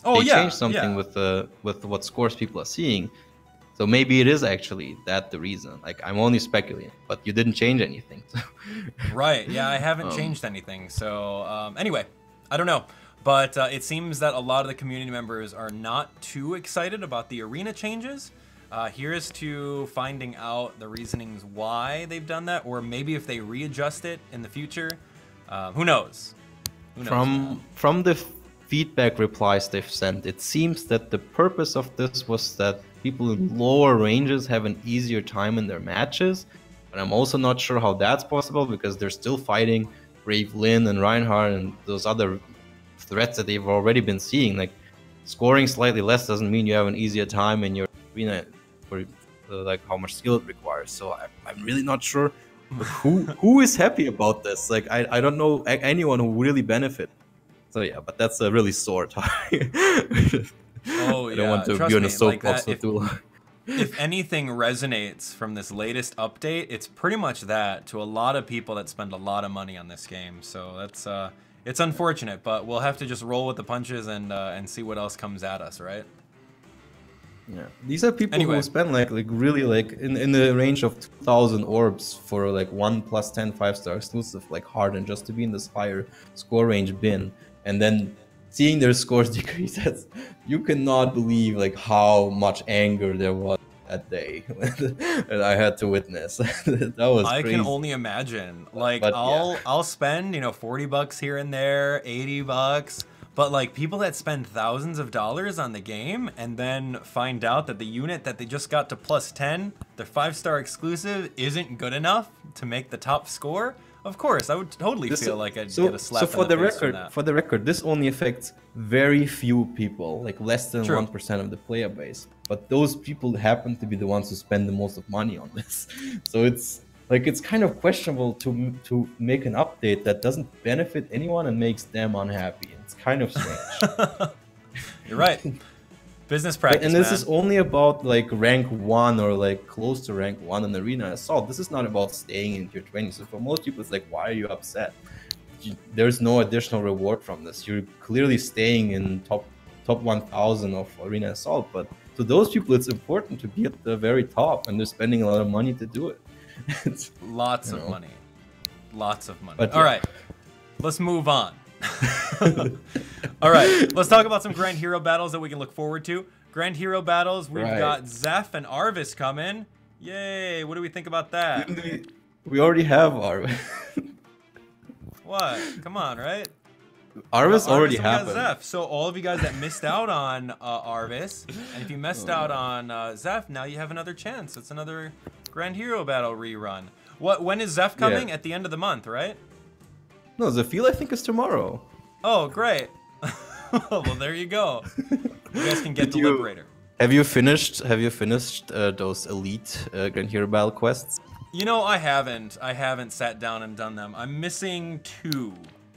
they changed something with what scores people are seeing. So maybe it is actually the reason. Like, I'm only speculating, but you didn't change anything. Right. Yeah, I haven't changed anything. So anyway, I don't know. But it seems that a lot of the community members are not too excited about the arena changes. Here's to finding out the reasonings why they've done that, or maybe if they readjust it in the future. Who knows? From the feedback replies they've sent, it seems that the purpose of this was that people in lower ranges have an easier time in their matches. But I'm also not sure how that's possible, because they're still fighting Brave Lynn and Reinhardt and those other threats that they've already been seeing. Like, scoring slightly less doesn't mean you have an easier time in your arena for like how much skill it requires. So I'm really not sure who is happy about this. Like, I don't know anyone who really benefit. So yeah, but that's a really sore tie. Oh, I don't want to be on a soapbox for too long. If anything resonates from this latest update, it's pretty much that to a lot of people that spend a lot of money on this game. So that's it's unfortunate, but we'll have to just roll with the punches and see what else comes at us, right? Yeah, these are people who spend like really like in the range of 2,000 orbs for like 1+10 5-star exclusive like Harden, just to be in this higher score range bin, and then seeing their scores decrease. You cannot believe like how much anger there was that day that I had to witness. That was crazy. I can only imagine. Like, I'll spend, $40 here and there, $80. But like, people that spend thousands of dollars on the game and then find out that the unit that they just got to +10, their 5-star exclusive, isn't good enough to make the top score. Of course, I would totally feel like I'd get a slap in the face from that. For the record, this only affects very few people, like less than 1% of the player base. But those people happen to be the ones who spend the most of money on this. So it's kind of questionable to make an update that doesn't benefit anyone and makes them unhappy. It's kind of strange. You're right. Business practice, and this is only about like rank 1 or like close to rank 1 in Arena Assault. This is not about staying in tier 20. So for most people, it's like, why are you upset? There's no additional reward from this. You're clearly staying in top 1,000 of Arena Assault. But to those people, it's important to be at the very top, and they're spending a lot of money to do it. Lots of money. Lots of money. But, all right, let's move on. All right, let's talk about some Grand Hero battles that we can look forward to. Grand Hero battles, we've got Zeph and Arvis coming. Yay, what do we think about that? We already have Arvis. What? Come on, right? Arvis already happened. Zeph. So all of you guys that missed out on Arvis, and if you missed out on Zeph, now you have another chance. It's another Grand Hero battle rerun. When is Zeph coming? At the end of the month, right? No, the field I think is tomorrow. Oh, great. Well, there you go. You guys can get the Liberator. Have you finished those elite Grand Hero battle quests? I haven't. I haven't sat down and done them. I'm missing 2.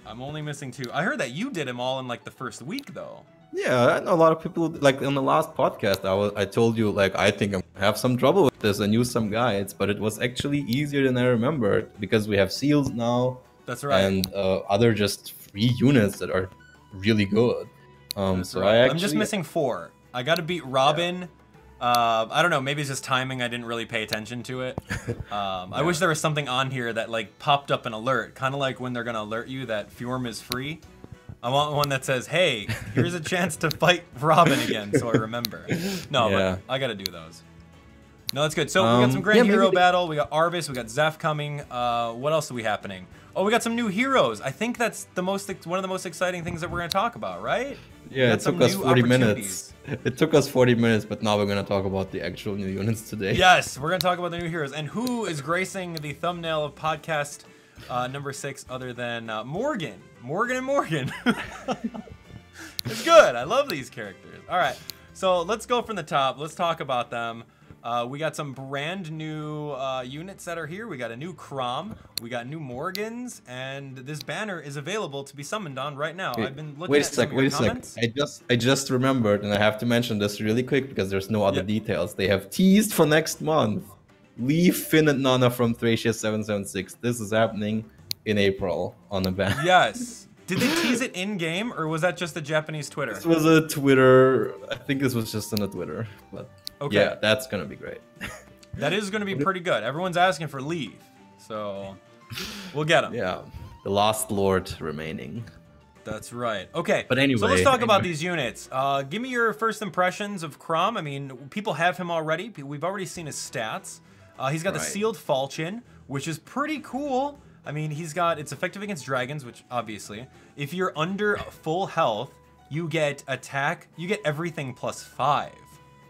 I'm only missing 2. I heard that you did them all in like the first week, though. Yeah, I know a lot of people. Like on the last podcast, I told you like I think I'm gonna have some trouble with this and use some guides, but it was actually easier than I remembered because we have seals now. That's right. And other just free units that are really good. So I'm just missing 4. I got to beat Robin. Yeah. I don't know. Maybe it's just timing. I didn't really pay attention to it. I wish there was something on here that like popped up an alert, kind of like when they're gonna alert you that Fjorm is free. I want one that says, "Hey, here's a chance to fight Robin again," so I remember. No, but I got to do those. No, that's good. So we got some Grand Hero battle. We got Arvis. We got Zeph coming. What else are we happening? Oh, we got some new heroes. I think that's one of the most exciting things that we're going to talk about, right? Yeah, it took us 40 minutes. It took us 40 minutes, but now we're going to talk about the actual new units today. Yes, we're going to talk about the new heroes. And who is gracing the thumbnail of podcast number 6 other than Morgan? Morgan and Morgan. It's good. I love these characters. All right, so let's go from the top. Let's talk about them. We got some brand new units that are here. We got a new Crom, we got new Morgans, and this banner is available to be summoned on right now. I've been looking at some of your comments. I just remembered, and I have to mention this really quick because there's no other details. They have teased for next month. Leave Finn and Nana from Thracia 776. This is happening in April on the banner. Yes. Did they tease it in game, or was that just the Japanese Twitter? This was a Twitter. I think this was just on a Twitter, but. Okay. Yeah, that's gonna be great. That is gonna be pretty good. Everyone's asking for Leave, so we'll get him. Yeah, the Lost Lord remaining. That's right. Okay, but anyway, so let's talk about these units. Give me your first impressions of Crom. I mean, people have him already. We've already seen his stats. He's got the Sealed Falchion, which is pretty cool. I mean, it's effective against dragons, which obviously, if you're under full health, you get attack. You get everything +5.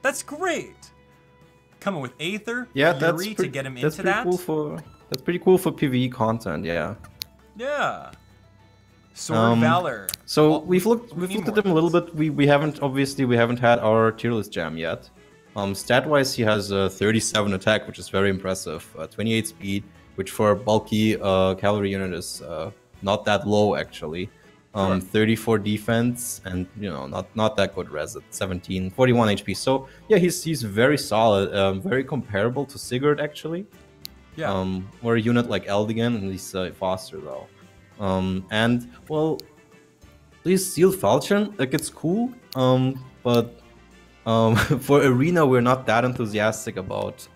That's great. Coming with Aether, Fury to get him into that. That's pretty cool for PvE content, yeah. Yeah. Sword Valor. So we've looked at him a little bit. We haven't had our tier list jam yet. Stat wise, he has 37 attack, which is very impressive. 28 speed, which for a bulky cavalry unit is not that low actually. 34 defense, and not that good res at 17, 41 HP. So yeah, he's very solid, very comparable to Sigurd actually. Yeah. Or a unit like Eldigan, and he's faster though. And well, this Sealed Falchion, like it's cool. But for arena, we're not that enthusiastic about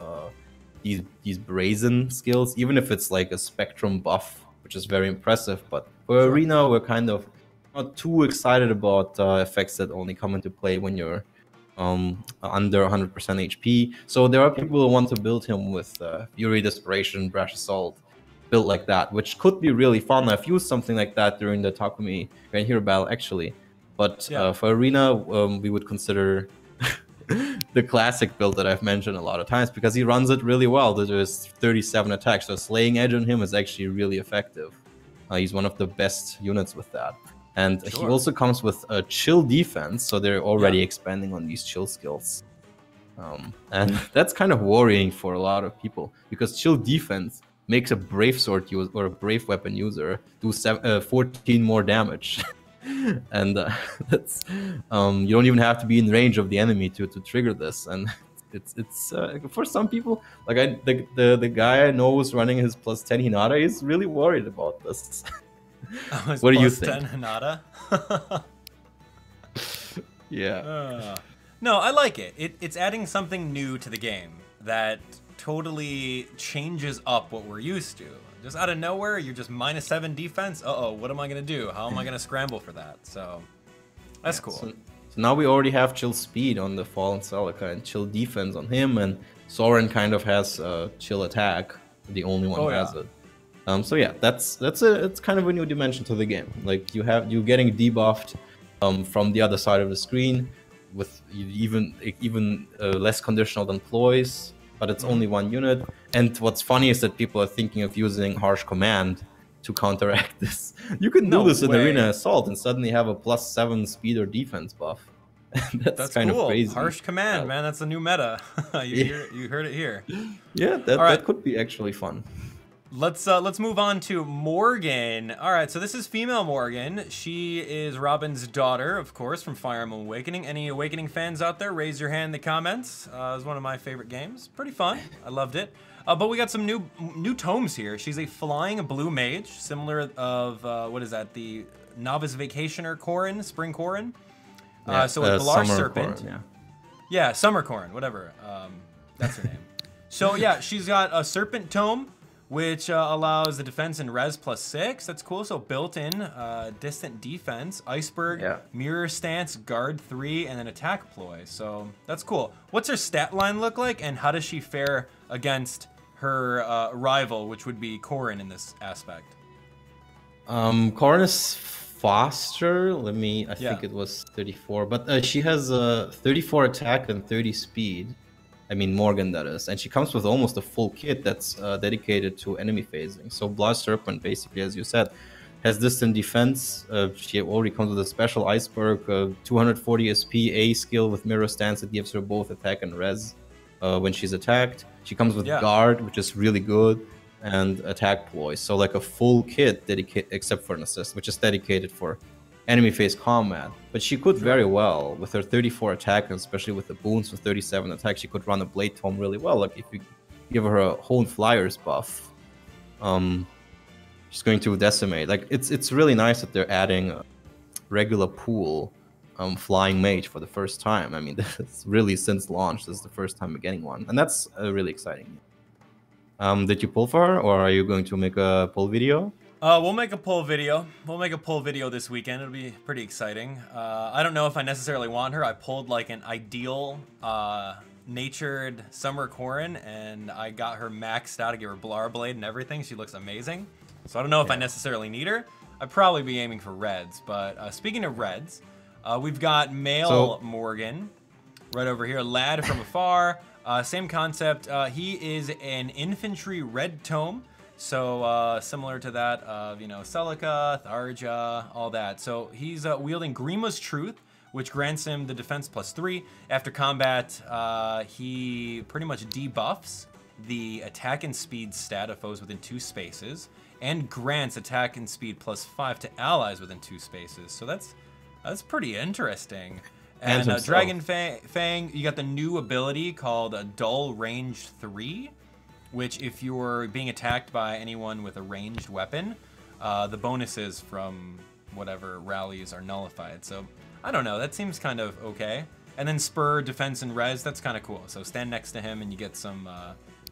these brazen skills, even if it's like a spectrum buff, which is very impressive. But for arena, we're kind of not too excited about effects that only come into play when you're under 100% HP. So there are people who want to build him with Fury, Desperation, Brash Assault, built like that, which could be really fun. I've used something like that during the Takumi Grand Hero battle actually. But for arena, we would consider the classic build that I've mentioned a lot of times, because he runs it really well. There's 37 attacks, so Slaying Edge on him is actually really effective. He's one of the best units with that. And he also comes with a chill defense, so they're already expanding on these chill skills. And that's kind of worrying for a lot of people, because chill defense makes a brave sword user or a brave weapon user do 14 more damage. And that's you don't even have to be in range of the enemy to trigger this. And it's for some people, like the guy I know who's running his +10 Hinata is really worried about this. What do you think? +10 Hinata? Yeah. No, I like it. It's adding something new to the game that totally changes up what we're used to. Just out of nowhere, you're just -7 defense. Uh-oh, what am I going to do? How am I going to scramble for that? So, that's cool. So now we already have chill speed on the Fallen Celica and chill defense on him, and Soren kind of has chill attack. The only one who has it. So yeah, it's kind of a new dimension to the game. Like you getting debuffed from the other side of the screen with even less conditional than ploys, but it's only one unit. And what's funny is that people are thinking of using Harsh Command to counteract this. You can do this in Arena Assault and suddenly have a +7 speed or defense buff. that's kind cool. of crazy. Harsh Command, man, that's a new meta. You heard it here. Yeah, that could be actually fun. Let's move on to Morgan. All right, so this is female Morgan. She is Robin's daughter, of course, from Fire Emblem Awakening. Any Awakening fans out there, raise your hand in the comments. It was one of my favorite games. Pretty fun. I loved it. But we got some new tomes here. She's a flying blue mage, similar of what is that? The Novice Vacationer Corrin, Spring Corrin. So a Blar Serpent. Corrin, yeah, Summer Corrin, whatever. That's her name. So yeah, she's got a Serpent Tome, which allows the defense and res +6. That's cool. So built-in distant defense, iceberg, mirror stance, guard 3, and then attack ploy. So that's cool. What's her stat line look like, and how does she fare against her rival, which would be Corrin in this aspect? Corrin is faster. I think it was 34, but she has 34 attack and 30 speed. I mean, Morgan, that is. And she comes with almost a full kit that's dedicated to enemy phasing. So Blar Serpent, basically, as you said, has distant defense. She already comes with a special iceberg, 240 SP, A skill with mirror stance that gives her both attack and res. when she's attacked. She comes with Yeah. guard, which is really good, and attack ploys. So like a full kit dedicated, except for an assist, which is dedicated for enemy phase combat. But she could very well, with her 34 attack, and especially with the boons with 37 attack, she could run a Blade Tome really well. Like if you give her a whole Flyers buff, she's going to decimate. Like it's really nice that they're adding a regular pool flying mage for the first time. I mean, that's really since launch. This is the first time we're getting one, and that's really exciting. Did you pull for her, or are you going to make a pull video? We'll make a pull video. We'll make a pull video this weekend. It'll be pretty exciting. I don't know if I necessarily want her. I pulled like an ideal natured Summer Corrin, and I got her maxed out to give her Blar Blade and everything. She looks amazing. So I don't know if I necessarily need her. I'd probably be aiming for reds. But speaking of reds, we've got male Morgan right over here. Lad from afar. Same concept. He is an infantry red tome. So similar to that of, you know, Celica, Tharja, all that. So he's wielding Grima's Truth, which grants him the defense +3. After combat, he pretty much debuffs the attack and speed stat of foes within 2 spaces, and grants attack and speed +5 to allies within 2 spaces. So that's pretty interesting. And Dragon Fang, you got the new ability called Dull Range 3, which if you're being attacked by anyone with a ranged weapon, the bonuses from whatever rallies are nullified. So I don't know, that seems kind of okay. And then Spur, Defense, and Res, that's kind of cool. So stand next to him and you get some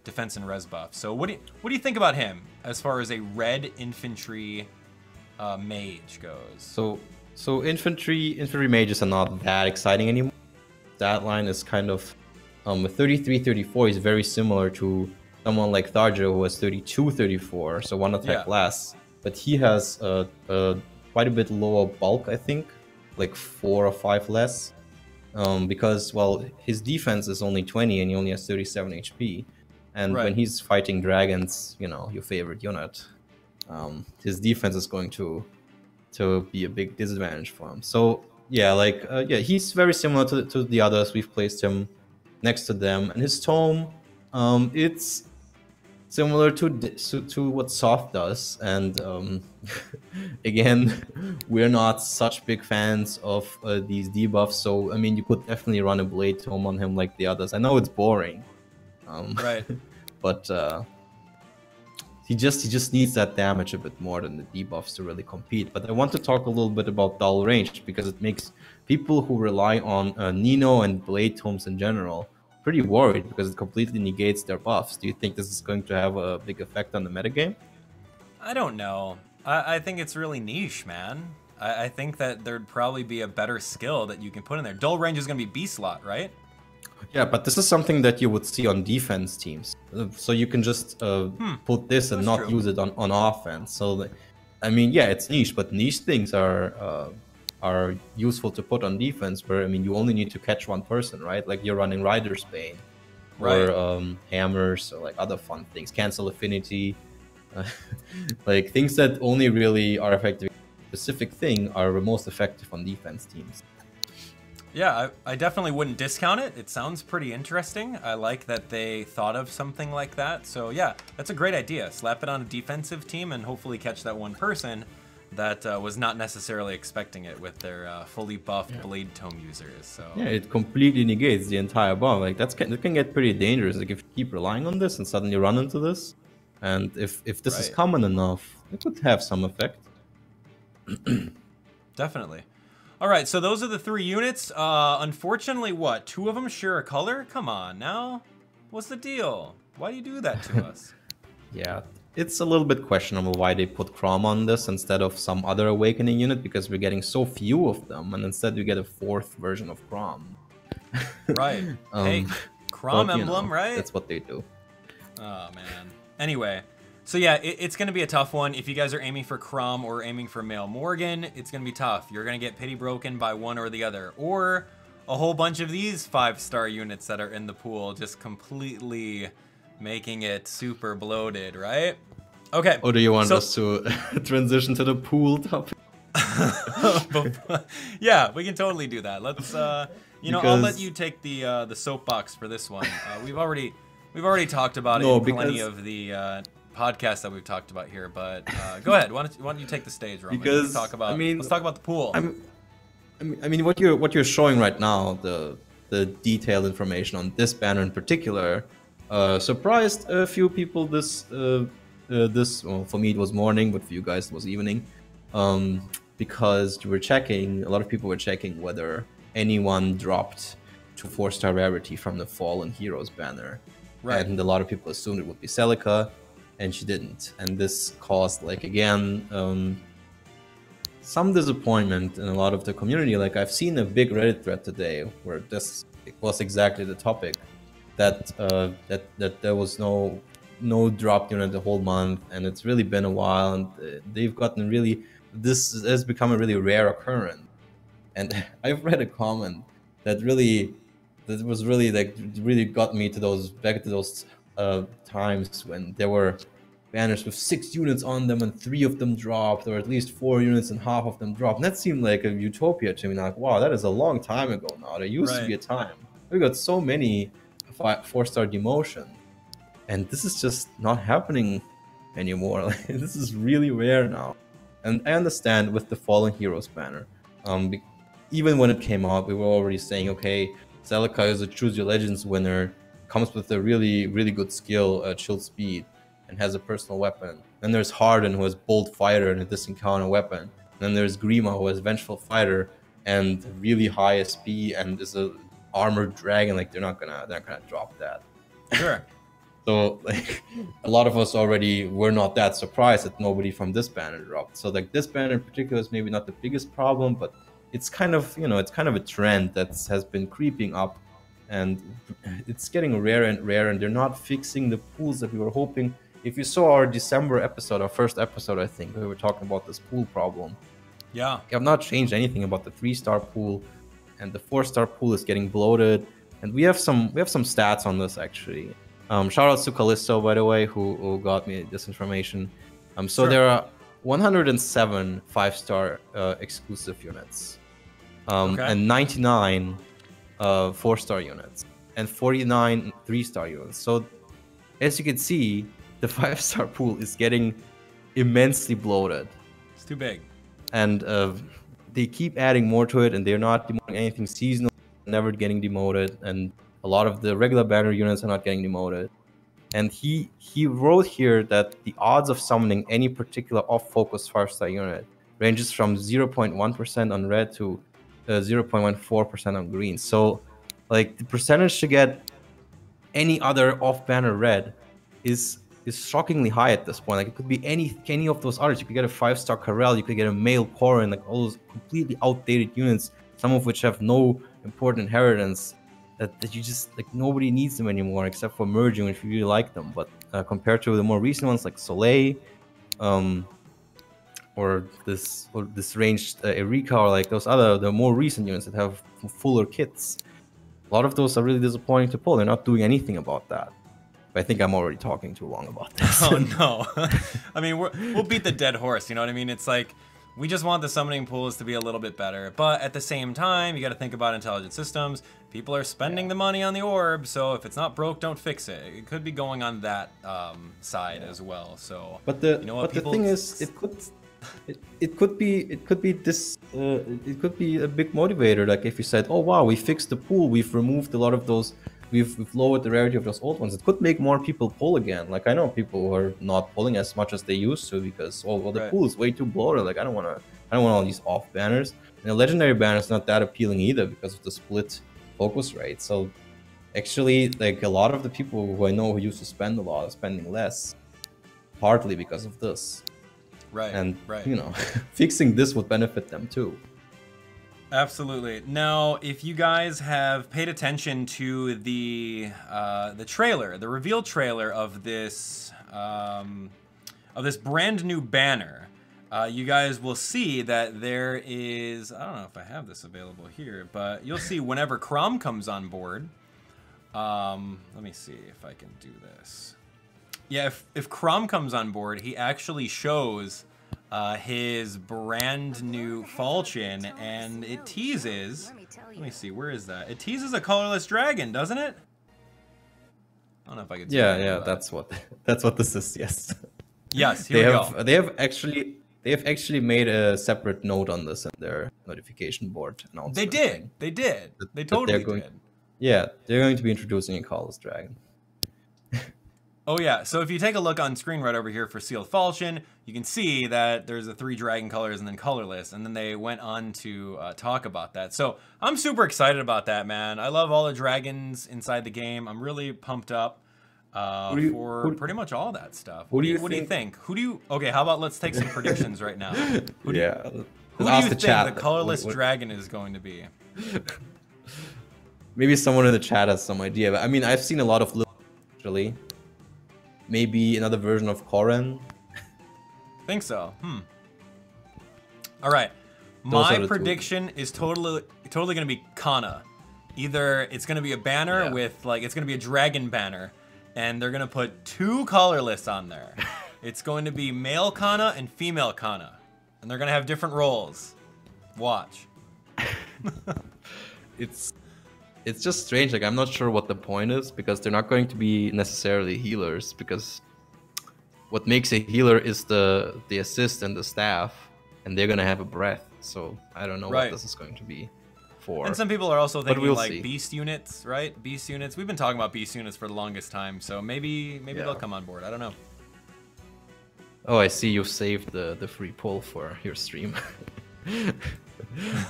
Defense and Res buff. So what do you think about him as far as a red infantry mage goes? So infantry mages are not that exciting anymore. That line is kind of with 33-34 is very similar to someone like Tharja, who has 32-34, so 1 attack less. But he has quite a bit lower bulk, I think, like 4 or 5 less. Because, well, his defense is only 20 and he only has 37 HP. And when he's fighting dragons, you know, your favorite unit, his defense is going to be a big disadvantage for him. So, yeah, like, he's very similar to the others. We've placed him next to them. And his tome, it's similar to what Soft does, and again, we're not such big fans of these debuffs. So I mean, you could definitely run a Blade Tome on him like the others. I know it's boring, but he just needs that damage a bit more than the debuffs to really compete. But I want to talk a little bit about Dull Range, because it makes people who rely on Nino and Blade Tomes in general pretty worried, because it completely negates their buffs. Do you think this is going to have a big effect on the metagame? I don't know. I think it's really niche, man. I think that there'd probably be a better skill that you can put in there. Dull Range is going to be B-slot, right? Yeah, but this is something that you would see on defense teams. So you can just put this and not use it on offense. So, I mean, yeah, it's niche, but niche things are useful to put on defense, where, I mean, you only need to catch one person, right? Like you're running Rider's Bane, or hammers, or like other fun things, cancel affinity, like things that only really are effective in a specific thing are most effective on defense teams. Yeah, I definitely wouldn't discount it. It sounds pretty interesting. I like that they thought of something like that. So yeah, that's a great idea. Slap it on a defensive team and hopefully catch that one person that was not necessarily expecting it with their fully buffed Blade Tome users. So yeah, it completely negates the entire buff. Like that can get pretty dangerous. Like if you keep relying on this and suddenly run into this, and if this is common enough, it could have some effect. Definitely. All right, so those are the 3 units. Unfortunately, what? 2 of them share a color? Come on now. What's the deal? Why do you do that to us? Yeah, it's a little bit questionable why they put Crom on this instead of some other Awakening unit, because we're getting so few of them, and instead we get a 4th version of Crom. Right. Hey, Crom emblem, right? That's what they do. Oh, man. Anyway. So yeah, it's going to be a tough one. If you guys are aiming for Crom or aiming for Male Morgan, it's going to be tough. You're going to get pity broken by one or the other. Or a whole bunch of these 5-star units that are in the pool, just completely making it super bloated, right? Okay. Or do you want us to transition to the pool topic? Yeah, we can totally do that. Let's, you know, I'll let you take the soapbox for this one. We've already talked about it in plenty of the podcasts that we've talked about here. But go ahead. Why don't you take the stage, Roman? Because let's talk about the pool. I mean, what you're showing right now, the detailed information on this banner in particular, surprised a few people. Well, for me it was morning, but for you guys it was evening, because a lot of people were checking whether anyone dropped to 4-star rarity from the Fallen Heroes banner, right? And a lot of people assumed it would be Celica, and she didn't, and this caused, like, again, some disappointment in a lot of the community. Like, I've seen a big Reddit thread today where this was exactly the topic, that that there was no drop unit the whole month, and it's really been a while, and they've gotten really, this has become a really rare occurrence. And I've read a comment that was really, like, really got me to those times when there were banners with 6 units on them and 3 of them dropped, or at least 4 units and half of them dropped. And that seemed like a utopia to me. Like, wow, that is a long time ago now. There used to be a time we got so many 4-star demotion, and this is just not happening anymore. Like, this is really rare now. And I understand with the Fallen Heroes banner, even when it came out, we were already saying, okay, Celica is a Choose Your Legends winner, comes with a really, really good skill, chill speed, and has a personal weapon. Then there's Harden, who has Bold Fighter and a disencounter weapon. Then there's Grima, who has Vengeful Fighter and really high SP and is a armored dragon. Like, they're not gonna drop that. Sure. So, like, a lot of us already were not that surprised that nobody from this banner dropped. So, like, this banner in particular is maybe not the biggest problem, but it's kind of, you know, it's kind of a trend that has been creeping up, and it's getting rarer and rarer, and they're not fixing the pools that we were hoping. If you saw our December episode, our first episode, I think, we were talking about this pool problem. Yeah. We have not changed anything about the 3-star pool, and the 4-star pool is getting bloated. And we have some stats on this, actually. Shout out to Callisto, by the way, who got me this information. So there are 107 5-star exclusive units, and 99 4-star units, and 49 3-star units. So as you can see, the 5-star pool is getting immensely bloated. It's too big. And they keep adding more to it, and they're not demoting anything seasonal, never getting demoted, and a lot of the regular banner units are not getting demoted. And he wrote here that the odds of summoning any particular off-focus 5-star unit ranges from 0.1% on red to 0.14% on green. So, like, the percentage to get any other off-banner red is shockingly high at this point. Like, it could be any of those others. You could get a 5-star Karel, you could get a male Korin, like all those completely outdated units, some of which have no important inheritance, that you just, like, nobody needs them anymore except for merging, if you really like them. But compared to the more recent ones like Soleil, or this ranged Erika, or like the more recent units that have fuller kits, a lot of those are really disappointing to pull. They're not doing anything about that. But I think I'm already talking too long about this. Oh no. I mean, we'll beat the dead horse, you know what I mean? It's like, we just want the summoning pools to be a little bit better, but at the same time, you got to think about intelligent systems. People are spending the money on the orb, so if it's not broke, don't fix it. It could be going on that side as well. So, but the thing is, it could be a big motivator. Like, if you said, oh wow, we fixed the pool, we've removed a lot of those, we've lowered the rarity of those old ones, it could make more people pull again. Like, I know people who are not pulling as much as they used to because, oh well, the pool is way too bloated. Like, I don't want all these off banners. And the legendary banner is not that appealing either because of the split focus rate. So actually, like, a lot of the people who I know who used to spend a lot are spending less, partly because of this. Right. And you know, fixing this would benefit them too. Absolutely. Now, if you guys have paid attention to the trailer, the reveal trailer of this brand new banner, you guys will see that there is, I don't know if I have this available here, but you'll see whenever Chrom comes on board. Let me see if I can do this. Yeah, if Chrom comes on board, he actually shows his brand new falchion, and it teases. Let me see, where is that? It teases a colorless dragon, doesn't it? I don't know if I could. Yeah, that's what this is. Yes. Yes, here we go. They have actually made a separate note on this in their notification board announcement. They did. They totally did. Yeah, they're going to be introducing a colorless dragon. Oh yeah, so if you take a look on screen right over here for Sealed Falchion, you can see that there's the 3 dragon colors and then colorless, and then they went on to talk about that. So I'm super excited about that, man. I love all the dragons inside the game. I'm really pumped up for pretty much all that stuff. What do you think? Okay, how about let's take some predictions right now. Who do you think the colorless dragon is going to be? Maybe someone in the chat has some idea, but I mean, I've seen a lot of actually. Maybe another version of Koren. Think so. All right. My prediction is totally going to be Kana. Either it's going to be a banner with it's going to be a dragon banner, and they're going to put 2 colorless on there. It's going to be male Kana and female Kana, and they're going to have different roles. Watch. It's just strange. Like, I'm not sure what the point is, because they're not going to be necessarily healers, because what makes a healer is the assist and the staff, and they're gonna have a breath. So I don't know what this is going to be for. And some people are also thinking beast units, right? Beast units. We've been talking about beast units for the longest time, so maybe they'll come on board. I don't know. Oh, I see you saved the free pull for your stream.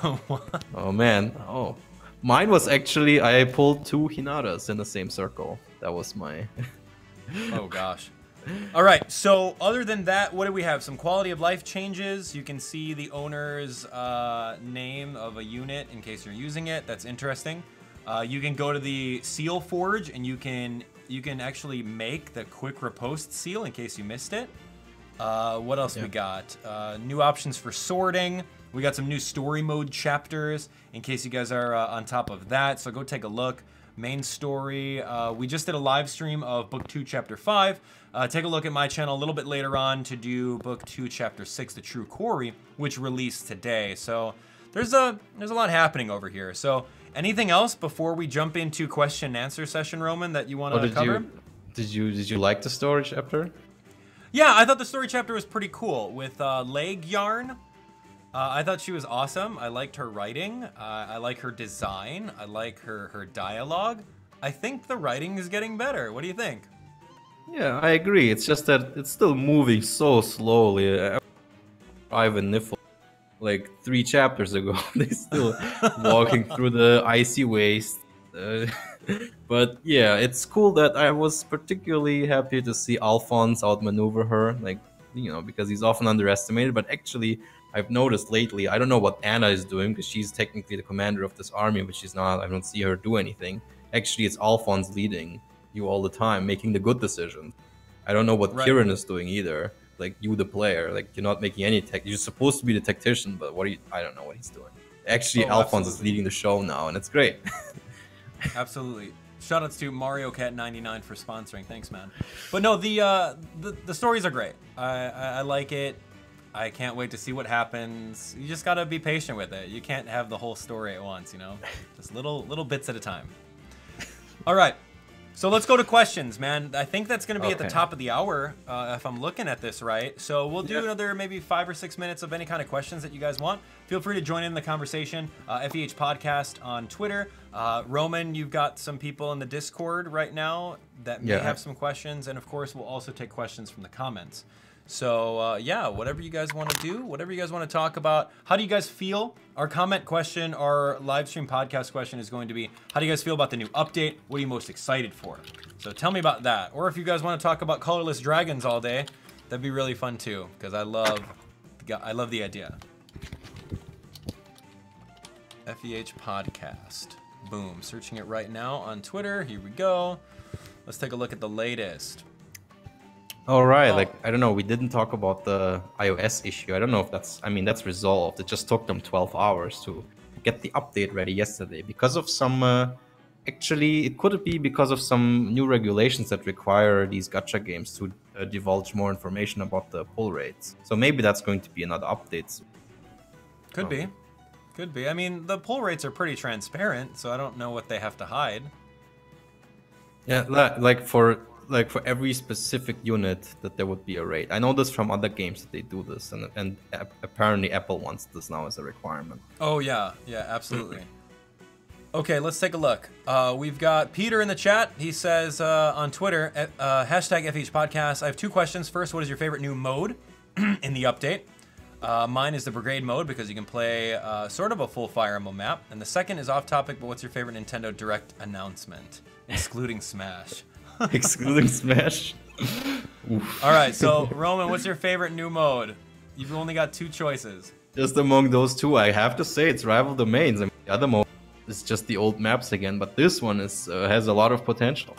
Oh man. Oh. Mine was actually, I pulled 2 Hinaras in the same circle. That was my... Oh gosh. All right, so other than that, what do we have? Some quality of life changes. You can see the owner's name of a unit in case you're using it. That's interesting. You can go to the seal forge, and you can actually make the quick riposte seal in case you missed it. What else we got? New options for sorting. We got some new story mode chapters in case you guys are on top of that. So go take a look. Main story. We just did a live stream of Book 2, Chapter 5. Take a look at my channel a little bit later on to do Book 2, Chapter 6, The True Quarry, which released today. So there's a lot happening over here. So anything else before we jump into question and answer session, Roman, that you want to cover? Did you like the story chapter? Yeah, I thought the story chapter was pretty cool with Leg Yarn. I thought she was awesome. I liked her writing. I like her design. I like her dialogue. I think the writing is getting better. What do you think? Yeah, I agree. It's just that it's still moving so slowly. Ivan Niffle, like 3 chapters ago, they still walking through the icy waste. But yeah, it's cool that I was particularly happy to see Alphonse outmaneuver her, like, because he's often underestimated, but actually I've noticed lately, I don't know what Anna is doing, because she's technically the commander of this army, but she's not. I don't see her do anything. Actually, it's Alphonse leading you all the time, making the good decisions. I don't know what Kieran is doing either. Like, you, the player, like, you're not making any tech. You're supposed to be the tactician, but I don't know what he's doing. Actually, Alphonse is leading the show now, and it's great. Absolutely. Shoutouts to Mario Cat 99 for sponsoring. Thanks, man. But no, the stories are great. I like it. I can't wait to see what happens. You just gotta be patient with it. You can't have the whole story at once, Just little bits at a time. All right, so let's go to questions, man. I think that's gonna be at the top of the hour, if I'm looking at this right. So we'll do another maybe 5 or 6 minutes of any kind of questions that you guys want. Feel free to join in the conversation. FEH Podcast on Twitter. Roman, you've got some people in the Discord right now that may have some questions, and of course, we'll also take questions from the comments. So yeah, whatever you guys want to do, whatever you guys want to talk about. How do you guys feel? Our comment question, our live stream podcast question is going to be, how do you guys feel about the new update? What are you most excited for? So tell me about that. Or if you guys want to talk about colorless dragons all day, that'd be really fun too, because I love the idea. FEH Podcast. Boom. Searching it right now on Twitter. Here we go. Let's take a look at the latest. All right, like, I don't know, we didn't talk about the iOS issue. I don't know if that's resolved. It just took them 12 hours to get the update ready yesterday because of some, actually, it could be because of some new regulations that require these gacha games to divulge more information about the pull rates. So maybe that's going to be another update. Could be. Could be. I mean, the pull rates are pretty transparent, so I don't know what they have to hide. Yeah, like for every specific unit that there would be a rate. I know this from other games that they do this, and apparently Apple wants this now as a requirement. Oh yeah, absolutely. Okay, let's take a look. We've got Peter in the chat. He says on Twitter, hashtag FH Podcast. I have two questions. First, what is your favorite new mode in the update? Mine is the Brigade mode because you can play sort of a full Fire Emblem map. And the second is off topic, but what's your favorite Nintendo Direct announcement? Excluding Smash. Excluding Smash? All right, so Roman, what's your favorite new mode? You've only got two choices. Just among those two, I have to say it's Rival Domains. I mean, the other mode is just the old maps again, but this one is has a lot of potential.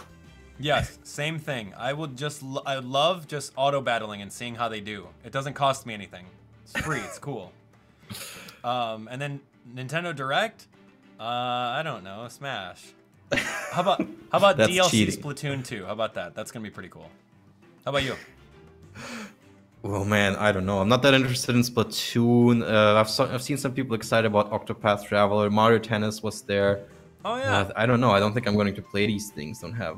Yes, same thing. I love just auto battling and seeing how they do. It doesn't cost me anything. It's free. It's cool. And then Nintendo Direct. I don't know. Smash. How about DLC cheating. Splatoon 2? How about that? That's gonna be pretty cool. How about you? Well, man, I don't know. I'm not that interested in Splatoon. I've seen some people excited about Octopath Traveler. Mario Tennis was there. Oh yeah. I don't know. I don't think I'm going to play these things. Don't have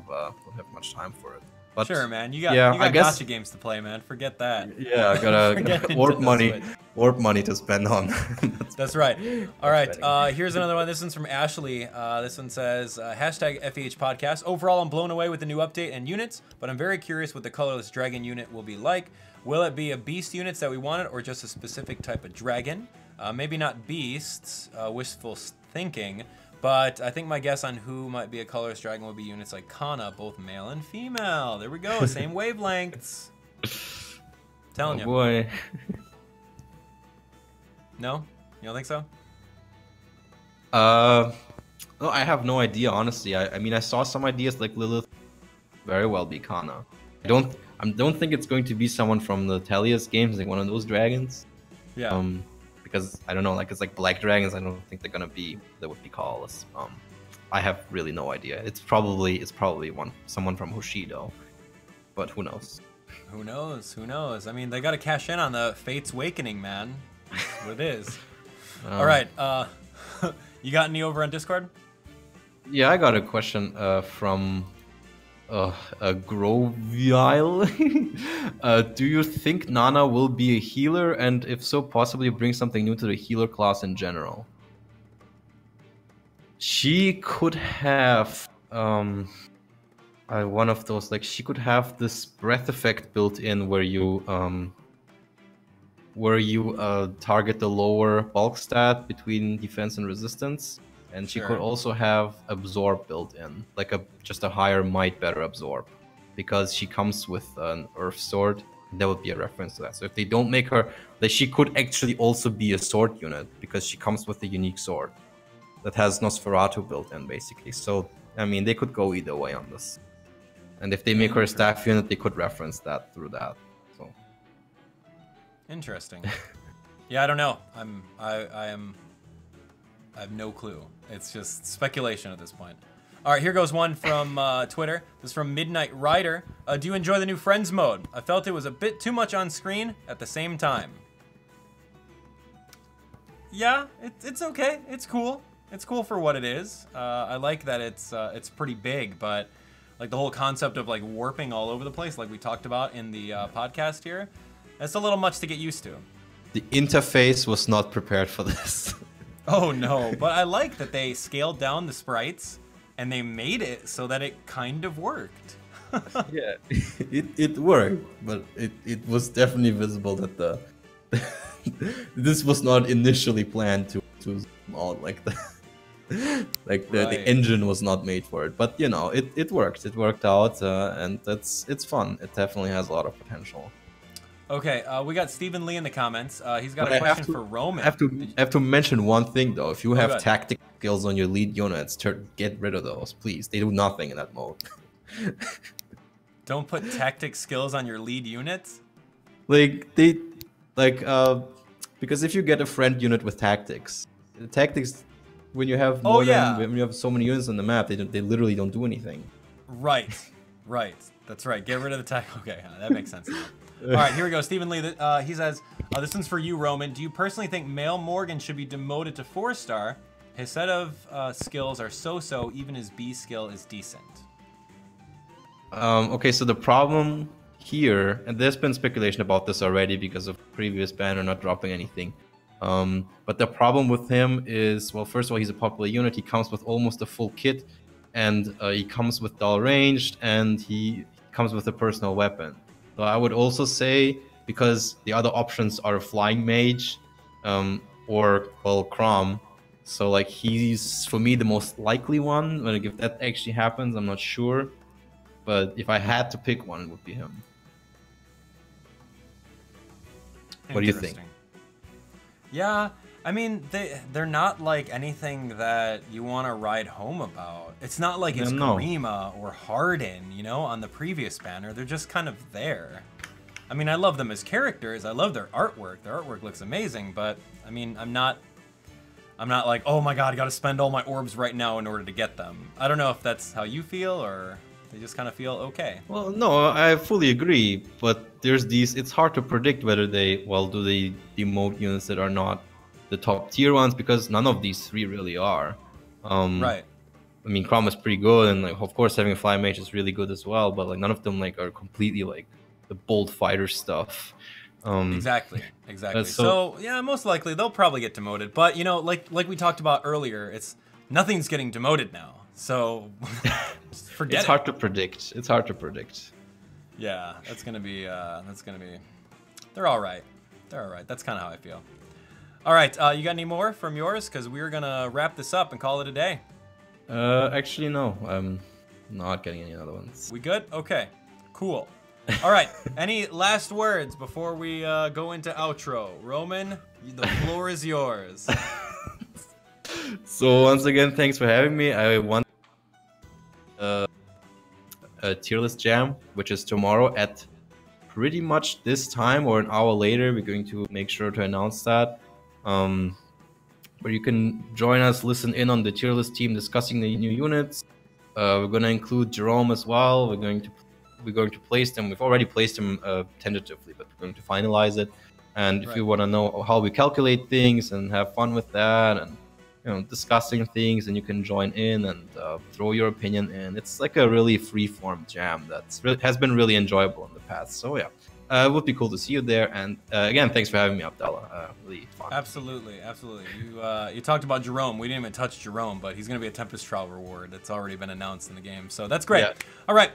much time for it. But sure, man. You got gacha games to play, man. Forget that. Yeah, I gotta warp money to spend on. That's right. All right. Here's another one. This one's from Ashley. This one says hashtag FEH Podcast. Overall, I'm blown away with the new update and units, but I'm very curious what the colorless dragon unit will be like. Will it be a beast units that we wanted, or just a specific type of dragon? Maybe not beasts. Wishful thinking. But I think my guess on who might be a colorless dragon would be units like Kana, both male and female. There we go, same wavelengths. Telling you. Boy. No? You don't think so? No, I have no idea, honestly. I mean, I saw some ideas like Lilith very well be Kana. I don't think it's going to be someone from the Telias games, like one of those dragons. Yeah. Because I don't know, like it's like black dragons. I don't think they would be colorless. I have really no idea. It's probably someone from Hoshido, but who knows? Who knows? Who knows? I mean, they got to cash in on the Fates Awakening, man. That's what it is. All right. You got any over on Discord? Yeah, I got a question from a Grovial. Do you think Nana will be a healer, and if so, possibly bring something new to the healer class in general? She could have one of those, like she could have this breath effect built in where you target the lower bulk stat between defense and resistance. And she could also have absorb built in, like just a higher might, better absorb, because she comes with an earth sword. That would be a reference to that. So if they don't make her, that she could actually also be a sword unit because she comes with a unique sword that has Nosferatu built in, basically. So I mean, they could go either way on this. And if they make her a staff unit, they could reference that through that. So interesting. Yeah, I don't know. I have no clue. It's just speculation at this point. All right, here goes one from Twitter. This is from Midnight Rider. Do you enjoy the new Friends mode? I felt it was a bit too much on screen at the same time. Yeah, it's okay. It's cool. It's cool for what it is. I like that it's pretty big, but like the whole concept of like warping all over the place, like we talked about in the podcast here, that's a little much to get used to. The interface was not prepared for this. Oh no, but I like that they scaled down the sprites and they made it so that it kind of worked. Yeah, it worked, but it was definitely visible that the this was not initially planned to zoom out like that. Like the engine was not made for it, but you know it worked. It worked out, and it's fun. It definitely has a lot of potential. Okay, we got Stephen Lee in the comments. He's got a question for Roman. I have to mention one thing though. If you have tactical skills on your lead units, get rid of those, please. They do nothing in that mode. Don't put tactic skills on your lead units. Because if you get a friend unit with tactics, the tactics when you have when you have so many units on the map, they literally don't do anything. Right. That's right. Get rid of the tech. Okay, that makes sense now. All right, here we go. Stephen Lee, he says, this one's for you, Roman. Do you personally think male Morgan should be demoted to 4-star? His set of skills are so-so, even his B skill is decent. Okay, so the problem here, and there's been speculation about this already because of previous banner not dropping anything. But the problem with him is, well, first of all, he's a popular unit. He comes with almost a full kit, and he comes with dull ranged, and he comes with a personal weapon. So I would also say, because the other options are a flying mage, or, well, Crom. So, like, he's, for me, the most likely one. Like, if that actually happens, I'm not sure. But if I had to pick one, it would be him. What do you think? Yeah, I mean, they're not like anything that you want to ride home about. It's not like it's Garima or Harden, you know, on the previous banner. They're just kind of there. I mean, I love them as characters. I love their artwork. Their artwork looks amazing, but I mean, I'm not like, oh my god, I got to spend all my orbs right now in order to get them. I don't know if that's how you feel, or they just kind of feel okay. Well, no, I fully agree, but there's these, it's hard to predict whether they, well, do they demote units that are not the top tier ones, because none of these three really are. Right. I mean, Crom is pretty good, and like, of course, having a fly mage is really good as well, but like none of them like are completely like the bold fighter stuff. Exactly. So yeah, most likely they'll probably get demoted, but you know, like we talked about earlier, nothing's getting demoted now. So forget it's hard to predict. It's hard to predict. Yeah, that's gonna be. They're all right. They're all right. That's kind of how I feel. All right, you got any more from yours? Because we're gonna wrap this up and call it a day. Actually, no. I'm not getting any other ones. We good? Okay, cool. All right. Any last words before we go into outro? Roman, the floor is yours. So once again, thanks for having me. I want a tier list jam, which is tomorrow at pretty much this time or an hour later. We're going to make sure to announce that. Where you can join us, listen in on the tier list team discussing the new units. We're going to include Jerome as well. We're going to place them. We've already placed them tentatively, but we're going to finalize it. And if you want to know how we calculate things and have fun with that, and you know, discussing things, and you can join in and throw your opinion in. It's like a really free-form jam has been really enjoyable in the past. So yeah, it would be cool to see you there. And again, thanks for having me, Abdallah. Really fun. Absolutely. You talked about Jerome. We didn't even touch Jerome, but he's going to be a Tempest Trial reward. It's already been announced in the game, so that's great. Yeah. All right.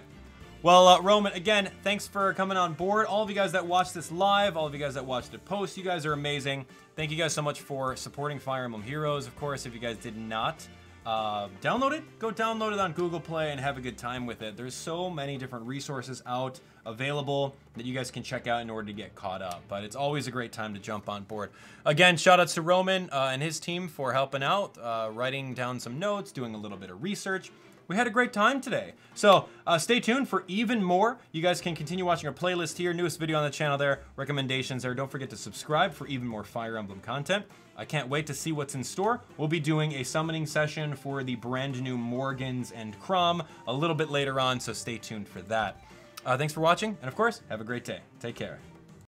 Well, Roman, again, thanks for coming on board. All of you guys that watched this live, all of you guys that watched it post, you guys are amazing. Thank you guys so much for supporting Fire Emblem Heroes. Of course, if you guys did not download it, go download it on Google Play and have a good time with it. There's so many different resources out available that you guys can check out in order to get caught up. But it's always a great time to jump on board. Again, shout outs to Roman and his team for helping out, writing down some notes, doing a little bit of research. We had a great time today. So stay tuned for even more. You guys can continue watching our playlist here. Newest video on the channel there. Recommendations there. Don't forget to subscribe for even more Fire Emblem content. I can't wait to see what's in store. We'll be doing a summoning session for the brand new Morgans and Crom a little bit later on, so stay tuned for that. Thanks for watching, and of course, have a great day. Take care.